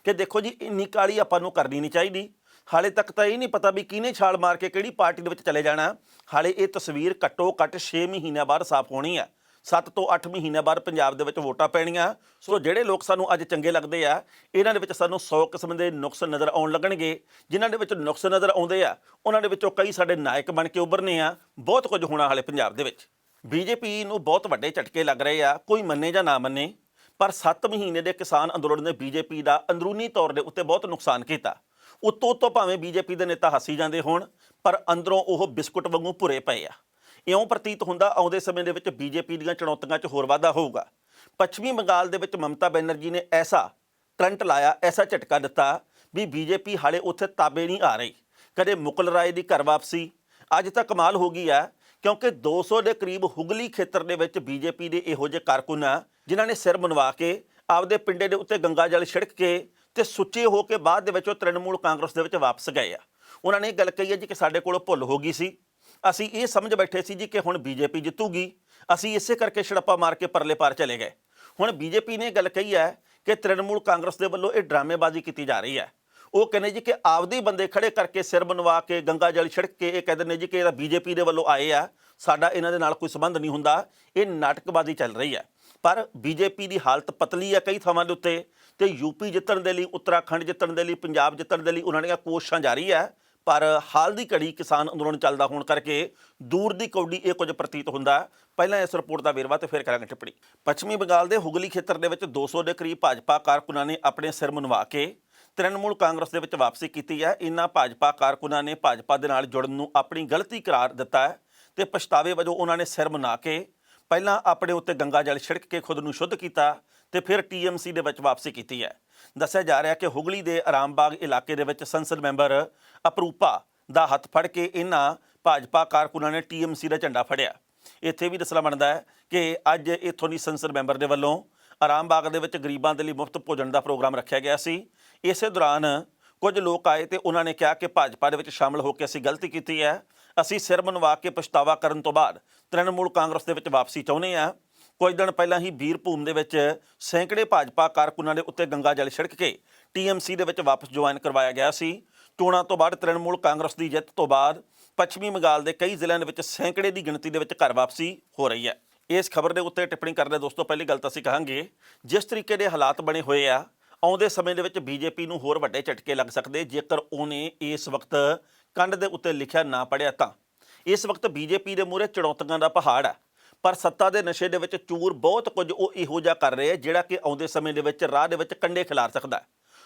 ਕਿ ਦੇਖੋ ਜੀ, ਇੰਨੀ ਕਾਹਲੀ ਆਪਾਂ ਨੂੰ ਕਰਨੀ ਨਹੀਂ ਚਾਹੀਦੀ। ਹਾਲੇ ਤੱਕ ਤਾਂ ਇਹ ਨਹੀਂ ਪਤਾ ਵੀ ਕਿਹਨੇ ਛਾਲ ਮਾਰ ਕੇ ਕਿਹੜੀ ਪਾਰਟੀ ਦੇ ਵਿੱਚ ਚਲੇ ਜਾਣਾ। ਹਾਲੇ ਇਹ ਤਸਵੀਰ ਘੱਟੋ ਘੱਟ 6 ਮਹੀਨਿਆਂ ਬਾਅਦ ਸਾਫ਼ ਹੋਣੀ ਆ। 7 ਤੋਂ 8 ਮਹੀਨਿਆਂ ਬਾਅਦ ਪੰਜਾਬ ਦੇ ਵਿੱਚ ਵੋਟਾਂ ਪੈਣੀਆਂ। ਸੋ ਜਿਹੜੇ ਲੋਕ ਸਾਨੂੰ ਅੱਜ ਚੰਗੇ ਲੱਗਦੇ ਆ, ਇਹਨਾਂ ਦੇ ਵਿੱਚ ਸਾਨੂੰ 100 ਕਿਸਮ ਦੇ ਨੁਕਸ ਨਜ਼ਰ ਆਉਣ ਲੱਗਣਗੇ। ਜਿਨ੍ਹਾਂ ਦੇ ਵਿੱਚ ਨੁਕਸ ਨਜ਼ਰ ਆਉਂਦੇ ਆ, ਉਹਨਾਂ ਦੇ ਵਿੱਚੋਂ ਕਈ ਸਾਡੇ ਨਾਇਕ ਬਣ ਕੇ ਉੱਭਰਨੇ ਆ। ਬਹੁਤ ਕੁਝ ਹੋਣਾ ਹਾਲੇ ਪੰਜਾਬ ਦੇ ਵਿੱਚ। ਬੀਜੇਪੀ ਨੂੰ ਬਹੁਤ ਵੱਡੇ ਝਟਕੇ ਲੱਗ ਰਹੇ ਆ, ਕੋਈ ਮੰਨੇ ਜਾਂ ਨਾ ਮੰਨੇ, ਪਰ 7 ਮਹੀਨੇ ਦੇ ਕਿਸਾਨ ਅੰਦੋਲਨ ਨੇ ਬੀਜੇਪੀ ਦਾ ਅੰਦਰੂਨੀ ਤੌਰ ਦੇ ਉੱਤੇ ਬਹੁਤ ਨੁਕਸਾਨ ਕੀਤਾ। ਉੱਤੋਂ ਭਾਵੇਂ ਬੀਜੇਪੀ ਦੇ ਨੇਤਾ ਹੱਸੀ ਜਾਂਦੇ ਹੋਣ, ਪਰ ਅੰਦਰੋਂ ਉਹ ਬਿਸਕੁਟ ਵਾਂਗੂ ਭੁਰੇ ਪਏ ਆ। ਇਉਂ ਪ੍ਰਤੀਤ ਹੁੰਦਾ ਆਉਂਦੇ ਸਮੇਂ ਦੇ ਵਿੱਚ ਬੀਜੇਪੀ ਦੀਆਂ ਚੁਣੌਤੀਆਂ 'ਚ ਹੋਰ ਵਾਧਾ ਹੋਊਗਾ। ਪੱਛਮੀ ਬੰਗਾਲ ਦੇ ਵਿੱਚ ਮਮਤਾ ਬੈਨਰਜੀ ਨੇ ਐਸਾ ਕਰੰਟ ਲਾਇਆ, ਐਸਾ ਝਟਕਾ ਦਿੱਤਾ ਵੀ ਬੀਜੇਪੀ ਹਾਲੇ ਉੱਥੇ ਤਾਬੇ ਨਹੀਂ ਆ ਰਹੀ। ਕਦੇ ਮੁਕਲ ਰਾਏ ਦੀ ਘਰ ਵਾਪਸੀ, ਅੱਜ ਤਾਂ ਕਮਾਲ ਹੋ ਗਈ ਆ, ਕਿਉਂਕਿ 200 ਦੇ ਕਰੀਬ ਹੁਗਲੀ ਖੇਤਰ ਦੇ ਵਿੱਚ ਬੀਜੇਪੀ ਦੇ ਇਹੋ ਜਿਹੇ ਕਾਰਕੁਨ ਆ ਜਿਨ੍ਹਾਂ ਨੇ ਸਿਰ ਮੁਨਵਾ ਕੇ ਆਪਦੇ ਪਿੰਡੇ ਦੇ ਉੱਤੇ ਗੰਗਾ ਜਲ ਛਿੜਕ ਕੇ ਤੇ ਸੁੱਚੇ ਹੋ ਕੇ ਬਾਅਦ ਦੇ ਵਿੱਚ ਉਹ ਤ੍ਰਿਣਮੂਲ ਕਾਂਗਰਸ ਦੇ ਵਿੱਚ ਵਾਪਸ ਗਏ ਆ। ਉਹਨਾਂ ਨੇ ਇਹ ਗੱਲ ਕਹੀ ਹੈ ਜੀ ਕਿ ਸਾਡੇ ਕੋਲੋਂ ਭੁੱਲ ਹੋ ਗਈ ਸੀ, ਅਸੀਂ ਇਹ ਸਮਝ ਬੈਠੇ ਸੀ ਜੀ ਕਿ ਹੁਣ ਬੀਜੇਪੀ ਜਿੱਤੂਗੀ, ਅਸੀਂ ਇਸੇ ਕਰਕੇ ਛੜੱਪਾ ਮਾਰ ਕੇ ਪਰਲੇ ਪਾਰ ਚਲੇ ਗਏ। ਹੁਣ ਬੀਜੇਪੀ ਨੇ ਇਹ ਗੱਲ ਕਹੀ ਹੈ ਕਿ ਤ੍ਰਿਣਮੂਲ ਕਾਂਗਰਸ ਦੇ ਵੱਲੋਂ ਇਹ ਡਰਾਮੇਬਾਜ਼ੀ ਕੀਤੀ ਜਾ ਰਹੀ ਹੈ। ਉਹ ਕਹਿੰਦੇ ਜੀ ਕਿ ਆਪਦੇ ਬੰਦੇ ਖੜੇ ਕਰਕੇ ਸਿਰ ਬਣਵਾ ਕੇ ਗੰਗਾ ਜਲ ਛਿੜਕ ਕੇ ਇਹ ਕਹਿੰਦੇ ਨੇ ਜੀ ਕਿ ਇਹਦਾ ਬੀਜੇਪੀ ਦੇ ਵੱਲੋਂ ਆਏ ਆ, ਸਾਡਾ ਇਹਨਾਂ ਦੇ ਨਾਲ ਕੋਈ ਸੰਬੰਧ ਨਹੀਂ ਹੁੰਦਾ, ਇਹ ਨਾਟਕਬਾਜ਼ੀ ਚੱਲ ਰਹੀ ਹੈ। ਪਰ ਬੀਜੇਪੀ ਦੀ ਹਾਲਤ ਪਤਲੀ ਹੈ ਕਈ ਥਾਵਾਂ ਦੇ ਉੱਤੇ, ਤੇ ਯੂਪੀ ਜਿੱਤਣ ਦੇ ਲਈ, ਉੱਤਰਾਖੰਡ ਜਿੱਤਣ ਦੇ ਲਈ, ਪੰਜਾਬ ਜਿੱਤਣ ਦੇ ਲਈ ਉਹਨਾਂ ਦੀਆਂ ਕੋਸ਼ਿਸ਼ਾਂ ਜਾਰੀ ਹੈ। ਪਰ ਹਾਲ ਦੀ ਘੜੀ ਕਿਸਾਨ ਅੰਦੋਲਨ ਚੱਲਦਾ ਹੋਣ ਕਰਕੇ ਦੂਰ ਦੀ ਕੌਡੀ ਇਹ ਕੁਝ ਪ੍ਰਤੀਤ ਹੁੰਦਾ। ਪਹਿਲਾਂ ਇਸ ਰਿਪੋਰਟ ਦਾ ਵੇਰਵਾ ਤੇ ਫਿਰ ਕਰਾਂਗੇ ਟਿੱਪਣੀ। ਪੱਛਮੀ ਬੰਗਾਲ ਦੇ ਹੁਗਲੀ ਖੇਤਰ ਦੇ ਵਿੱਚ 200 ਦੇ ਕਰੀਬ ਭਾਜਪਾ ਕਾਰਕੁਨਾਂ ਨੇ ਆਪਣੇ ਸਿਰ ਮੁਨਵਾ ਕੇ ਤ੍ਰਿਣਮੂਲ ਕਾਂਗਰਸ ਦੇ ਵਿੱਚ ਵਾਪਸੀ ਕੀਤੀ ਹੈ। ਇਨ੍ਹਾਂ ਭਾਜਪਾ ਕਾਰਕੁਨਾਂ ਨੇ ਭਾਜਪਾ ਦੇ ਨਾਲ ਜੁੜਨ ਨੂੰ ਆਪਣੀ ਗਲਤੀ ਕਰਾਰ ਦਿੱਤਾ ਹੈ ਤੇ ਪਛਤਾਵੇ ਵਜੋਂ ਉਹਨਾਂ ਨੇ ਸਿਰ ਮੁਨਾ ਕੇ ਪਹਿਲਾਂ ਆਪਣੇ ਉੱਤੇ ਗੰਗਾ ਜਲ ਛਿੜਕ ਕੇ ਖੁਦ ਨੂੰ ਸ਼ੁੱਧ ਕੀਤਾ ਤੇ ਫਿਰ TMC ਦੇ ਵਿੱਚ ਵਾਪਸੀ ਕੀਤੀ ਹੈ। ਦੱਸਿਆ ਜਾ ਰਿਹਾ ਕਿ ਹੁਗਲੀ ਦੇ ਆਰਾਮਬਾਗ ਇਲਾਕੇ ਦੇ ਵਿੱਚ ਸੰਸਦ ਮੈਂਬਰ ਅਪਰੂਪਾ ਦਾ ਹੱਥ ਫੜ ਕੇ ਇਹਨਾਂ ਭਾਜਪਾ ਕਾਰਕੁਨਾਂ ਨੇ TMC ਦਾ ਝੰਡਾ ਫੜਿਆ। ਇੱਥੇ ਵੀ ਦੱਸਣਾ ਬਣਦਾ ਹੈ ਕਿ ਅੱਜ ਇੱਥੋਂ ਦੀ ਸੰਸਦ ਮੈਂਬਰ ਦੇ ਵੱਲੋਂ ਆਰਾਮਬਾਗ ਦੇ ਵਿੱਚ ਗਰੀਬਾਂ ਦੇ ਲਈ ਮੁਫਤ ਭੋਜਨ ਦਾ ਪ੍ਰੋਗਰਾਮ ਰੱਖਿਆ ਗਿਆ ਸੀ। ਇਸੇ ਦੌਰਾਨ ਕੁਝ ਲੋਕ ਆਏ ਤੇ ਉਹਨਾਂ ਨੇ ਕਿਹਾ ਕਿ ਭਾਜਪਾ ਦੇ ਵਿੱਚ ਸ਼ਾਮਲ ਹੋ ਕੇ ਅਸੀਂ ਗਲਤੀ ਕੀਤੀ ਹੈ, ਅਸੀਂ ਸਿਰ ਮੁਨਵਾ ਕੇ ਪਛਤਾਵਾ ਕਰਨ ਤੋਂ ਬਾਅਦ ਤ੍ਰਿਣਮੂਲ ਕਾਂਗਰਸ ਦੇ ਵਿੱਚ ਵਾਪਸੀ ਚਾਹੁੰਦੇ ਹਾਂ। ਕੁਝ ਦਿਨ ਪਹਿਲਾਂ ਹੀ ਬੀਰਭੂਮ ਦੇ ਵਿੱਚ ਸੈਂਕੜੇ ਭਾਜਪਾ ਕਾਰਕੁਨਾਂ ਦੇ ਉੱਤੇ ਗੰਗਾ ਜਲ ਛਿੜਕ ਕੇ TMC ਦੇ ਵਿੱਚ ਵਾਪਸ ਜੁਆਇਨ ਕਰਵਾਇਆ ਗਿਆ ਸੀ। ਚੋਣਾਂ ਤੋਂ ਬਾਅਦ ਤ੍ਰਿਣਮੂਲ ਕਾਂਗਰਸ ਦੀ ਜਿੱਤ ਤੋਂ ਬਾਅਦ ਪੱਛਮੀ ਬੰਗਾਲ ਦੇ ਕਈ ਜ਼ਿਲ੍ਹਿਆਂ ਦੇ ਵਿੱਚ ਸੈਂਕੜੇ ਦੀ ਗਿਣਤੀ ਦੇ ਵਿੱਚ ਘਰ ਵਾਪਸੀ ਹੋ ਰਹੀ ਹੈ। ਇਸ ਖਬਰ ਦੇ ਉੱਤੇ ਟਿੱਪਣੀ ਕਰਦੇ ਦੋਸਤੋ, ਪਹਿਲੀ ਗੱਲ ਤਾਂ ਅਸੀਂ ਕਹਾਂਗੇ ਜਿਸ ਤਰੀਕੇ ਦੇ ਹਾਲਾਤ ਬਣੇ ਹੋਏ ਆ, ਆਉਂਦੇ ਸਮੇਂ ਦੇ ਵਿੱਚ ਬੀਜੇਪੀ ਨੂੰ ਹੋਰ ਵੱਡੇ ਝਟਕੇ ਲੱਗ ਸਕਦੇ ਜੇਕਰ ਉਹਨੇ ਇਸ ਵਕਤ ਕੰਧ ਦੇ ਉੱਤੇ ਲਿਖਿਆ ਨਾ ਪੜ੍ਹਿਆ ਤਾਂ। ਇਸ ਵਕਤ ਬੀਜੇਪੀ ਦੇ ਮੂਹਰੇ ਚੁਣੌਤੀਆਂ ਦਾ ਪਹਾੜ ਆ, ਪਰ ਸੱਤਾ ਦੇ ਨਸ਼ੇ ਦੇ ਵਿੱਚ ਚੂਰ ਬਹੁਤ ਕੁਝ ਉਹ ਇਹੋ ਜਿਹਾ ਕਰ ਰਹੇ ਜਿਹੜਾ ਕਿ ਆਉਂਦੇ ਸਮੇਂ ਦੇ ਵਿੱਚ ਰਾਹ ਦੇ ਵਿੱਚ ਕੰਡੇ ਖਿਲਾਰ ਸਕਦਾ।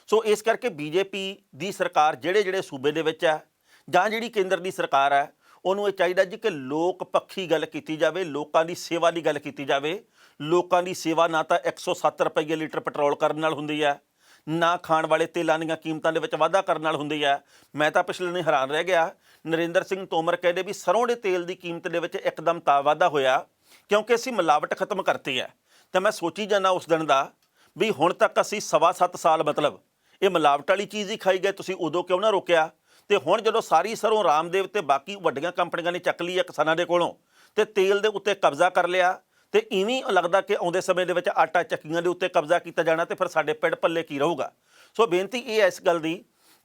ਸੋ ਇਸ ਕਰਕੇ ਬੀਜੇਪੀ ਦੀ ਸਰਕਾਰ ਜਿਹੜੇ ਸੂਬੇ ਦੇ ਵਿੱਚ ਹੈ ਜਾਂ ਜਿਹੜੀ ਕੇਂਦਰ ਦੀ ਸਰਕਾਰ ਹੈ, ਉਹਨੂੰ ਇਹ ਚਾਹੀਦਾ ਜੀ ਕਿ ਲੋਕ ਪੱਖੀ ਗੱਲ ਕੀਤੀ ਜਾਵੇ, ਲੋਕਾਂ ਦੀ ਸੇਵਾ ਦੀ ਗੱਲ ਕੀਤੀ ਜਾਵੇ। ਲੋਕਾਂ ਦੀ ਸੇਵਾ ਨਾ ਤਾਂ 107 ਰੁਪਏ ਲੀਟਰ ਪੈਟਰੋਲ ਕਰਨ ਨਾਲ ਹੁੰਦੀ ਹੈ, ਨਾ ਖਾਣ ਵਾਲੇ ਤੇਲਾਂ ਦੀਆਂ ਕੀਮਤਾਂ ਦੇ ਵਿੱਚ ਵਾਧਾ ਕਰਨ ਨਾਲ ਹੁੰਦੀ ਹੈ। ਮੈਂ ਤਾਂ ਪਿਛਲੇ ਦਿਨ ਹੈਰਾਨ ਰਹਿ ਗਿਆ, ਨਰਿੰਦਰ ਸਿੰਘ ਤੋਮਰ ਕਹਿੰਦੇ ਵੀ ਸਰੋਂ ਦੇ ਤੇਲ ਦੀ ਕੀਮਤ ਦੇ ਵਿੱਚ ਇੱਕਦਮ ਤਾਂ ਵਾਧਾ ਹੋਇਆ ਕਿਉਂਕਿ ਅਸੀਂ ਮਿਲਾਵਟ ਖਤਮ ਕਰਤੀ ਹੈ। ਤਾਂ ਮੈਂ ਸੋਚੀ ਜਾਂਦਾ ਉਸ ਦਿਨ ਦਾ ਵੀ ਹੁਣ ਤੱਕ ਅਸੀਂ 7.25 ਸਾਲ ਮਤਲਬ ਇਹ ਮਿਲਾਵਟ ਵਾਲੀ ਚੀਜ਼ ਹੀ ਖਾਈ ਗਏ, ਤੁਸੀਂ ਉਦੋਂ ਕਿਉਂ ਨਾ ਰੋਕਿਆ? ਤੇ ਹੁਣ ਜਦੋਂ ਸਾਰੀ ਸਰੋਂ ਰਾਮਦੇਵ ਤੇ ਬਾਕੀ ਵੱਡੀਆਂ ਕੰਪਨੀਆਂ ਨੇ ਚੱਕ ਲਈ ਹੈ ਕਿਸਾਨਾਂ ਦੇ ਕੋਲੋਂ ਤੇ ਤੇਲ ਦੇ ਉੱਤੇ ਕਬਜ਼ਾ ਕਰ ਲਿਆ, ਤੇ ਇਵੇਂ ਲੱਗਦਾ ਕਿ ਆਉਂਦੇ ਸਮੇਂ ਦੇ ਵਿੱਚ ਆਟਾ ਚੱਕੀਆਂ ਦੇ ਉੱਤੇ ਕਬਜ਼ਾ ਕੀਤਾ ਜਾਣਾ ਤੇ ਫਿਰ ਸਾਡੇ ਪਿੰਡ ਪੱਲੇ ਕੀ ਰਹੂਗਾ। ਸੋ ਬੇਨਤੀ ਇਹ ਹੈ ਇਸ ਗੱਲ ਦੀ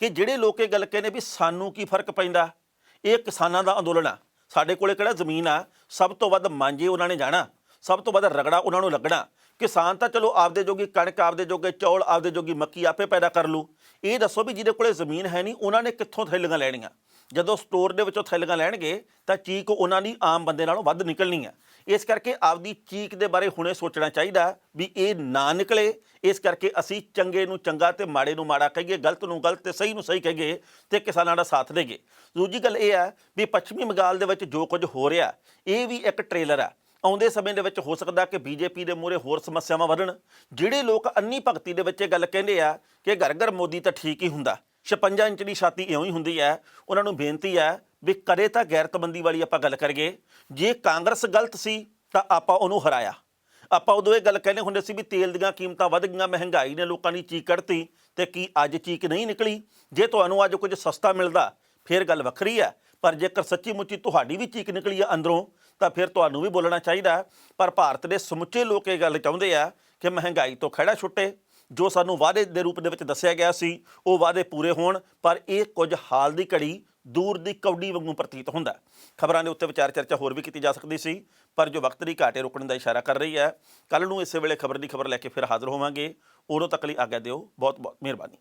ਕਿ ਜਿਹੜੇ ਲੋਕ ਇਹ ਗੱਲ ਕਹਿੰਦੇ ਵੀ ਸਾਨੂੰ ਕੀ ਫਰਕ ਪੈਂਦਾ, ਇਹ ਕਿਸਾਨਾਂ ਦਾ ਅੰਦੋਲਨ ਆ। ਸਾਡੇ ਕੋਲੇ ਕਿਹੜਾ ਜ਼ਮੀਨ ਆ, ਸਭ ਤੋਂ ਵੱਧ ਮਾਂਜੇ ਉਹਨਾਂ ਨੇ ਜਾਣਾ, ਸਭ ਤੋਂ ਵੱਧ ਰਗੜਾ ਉਹਨਾਂ ਨੂੰ ਲੱਗਣਾ। ਕਿਸਾਨ ਤਾਂ ਚਲੋ ਆਪਦੇ ਜੋਗੀ ਕਣਕ, ਆਪਦੇ ਜੋਗੇ ਚੌਲ, ਆਪਦੇ ਜੋਗੀ ਮੱਕੀ ਆਪੇ ਪੈਦਾ ਕਰ ਲੂ। ਇਹ ਦੱਸੋ ਵੀ ਜਿਹਦੇ ਕੋਲੇ ਜ਼ਮੀਨ ਹੈ ਨਹੀਂ ਉਹਨਾਂ ਨੇ ਕਿੱਥੋਂ ਥੈਲੀਆਂ ਲੈਣੀਆਂ? ਜਦੋਂ ਸਟੋਰ ਦੇ ਵਿੱਚੋਂ ਥੈਲੀਆਂ ਲੈਣਗੇ ਤਾਂ ਚੀਕ ਉਹਨਾਂ ਦੀ ਆਮ ਬੰਦੇ ਨਾਲੋਂ ਵੱਧ ਨਿਕਲਣੀ ਆ। ਇਸ ਕਰਕੇ ਆਪਦੀ ਚੀਕ ਦੇ ਬਾਰੇ ਹੁਣੇ ਸੋਚਣਾ ਚਾਹੀਦਾ ਵੀ ਇਹ ਨਾ ਨਿਕਲੇ। ਇਸ ਕਰਕੇ ਅਸੀਂ ਚੰਗੇ ਨੂੰ ਚੰਗਾ ਤੇ ਮਾੜੇ ਨੂੰ ਮਾੜਾ ਕਹੀਏ, ਗਲਤ ਨੂੰ ਗਲਤ ਤੇ ਸਹੀ ਨੂੰ ਸਹੀ ਕਹੀਏ ਤੇ ਕਿਸਾਨਾਂ ਦਾ ਸਾਥ ਦੇਈਏ। ਦੂਜੀ ਗੱਲ ਇਹ ਹੈ ਵੀ ਪੱਛਮੀ ਬੰਗਾਲ ਦੇ ਵਿੱਚ ਜੋ ਕੁਝ ਹੋ ਰਿਹਾ ਇਹ ਵੀ ਇੱਕ ਟ੍ਰੇਲਰ ਆ। ਆਉਂਦੇ ਸਮੇਂ ਦੇ ਵਿੱਚ ਹੋ ਸਕਦਾ ਕਿ ਬੀਜੇਪੀ ਦੇ ਮੂਹਰੇ ਹੋਰ ਸਮੱਸਿਆਵਾਂ ਵਧਣ। ਜਿਹੜੇ ਲੋਕ ਅੰਨੀ ਭਗਤੀ ਦੇ ਵਿੱਚ ਇਹ ਗੱਲ ਕਹਿੰਦੇ ਆ ਕਿ ਘਰ ਘਰ ਮੋਦੀ ਤਾਂ ਠੀਕ ਹੀ ਹੁੰਦਾ, 56 ਇੰਚ ਦੀ ਛਾਤੀ ਇਉਂ ਹੀ ਹੁੰਦੀ ਹੈ। ਉਹਨਾਂ ਨੂੰ ਬੇਨਤੀ ਹੈ ਵੀ ਕਦੇ ਤਾਂ ਗੈਰਤਮੰਦੀ ਵਾਲੀ ਆਪਾਂ ਗੱਲ ਕਰੀਏ। ਜੇ ਕਾਂਗਰਸ ਗਲਤ ਸੀ ਤਾਂ ਆਪਾਂ ਉਹਨੂੰ ਹਰਾਇਆ। ਆਪਾਂ ਉਦੋਂ ਇਹ ਗੱਲ ਕਹਿੰਦੇ ਹੁੰਦੇ ਸੀ ਵੀ ਤੇਲ ਦੀਆਂ ਕੀਮਤਾਂ ਵੱਧ ਗਈਆਂ, ਮਹਿੰਗਾਈ ਨੇ ਲੋਕਾਂ ਦੀ ਚੀਕ ਕੱਢਤੀ, ਤੇ ਕੀ ਅੱਜ ਚੀਕ ਨਹੀਂ ਨਿਕਲੀ? ਜੇ ਤੁਹਾਨੂੰ ਅੱਜ ਕੁਝ ਸਸਤਾ ਮਿਲਦਾ ਫਿਰ ਗੱਲ ਵੱਖਰੀ ਹੈ, ਪਰ ਜੇਕਰ ਸੱਚੀ ਮੁੱਚੀ ਤੁਹਾਡੀ ਵੀ ਚੀਕ ਨਿਕਲੀ ਆ ਅੰਦਰੋਂ ਤਾਂ ਫਿਰ ਤੁਹਾਨੂੰ ਵੀ ਬੋਲਣਾ ਚਾਹੀਦਾ। ਪਰ ਭਾਰਤ ਦੇ ਸਮੁੱਚੇ ਲੋਕ ਇਹ ਗੱਲ ਚਾਹੁੰਦੇ ਆ ਕਿ ਮਹਿੰਗਾਈ ਤੋਂ ਖਹਿੜਾ ਛੁੱਟੇ, ਜੋ ਸਾਨੂੰ ਵਾਅਦੇ ਦੇ ਰੂਪ ਦੇ ਵਿੱਚ ਦੱਸਿਆ ਗਿਆ ਸੀ ਉਹ ਵਾਅਦੇ ਪੂਰੇ ਹੋਣ, ਪਰ ਇਹ ਕੁਝ ਹਾਲ ਦੀ ਘੜੀ ਦੂਰ ਦੀ ਕੌਡੀ ਵਾਂਗੂ ਪ੍ਰਤੀਤ ਹੁੰਦਾ। ਖਬਰਾਂ ਦੇ ਉੱਤੇ ਵਿਚਾਰ ਚਰਚਾ ਹੋਰ ਵੀ ਕੀਤੀ ਜਾ ਸਕਦੀ ਸੀ, ਪਰ ਜੋ ਵਕਤ ਦੀ ਘਾਟ ਰੁਕਣ ਦਾ ਇਸ਼ਾਰਾ ਕਰ ਰਹੀ ਹੈ। ਕੱਲ੍ਹ ਨੂੰ ਇਸੇ ਵੇਲੇ ਖਬਰ ਦੀ ਖਬਰ ਲੈ ਕੇ ਫਿਰ ਹਾਜ਼ਰ ਹੋਵਾਂਗੇ। ਉਦੋਂ ਤੱਕ ਲਈ ਆਗਿਆ ਦਿਓ। ਬਹੁਤ ਬਹੁਤ ਮਿਹਰਬਾਨੀ।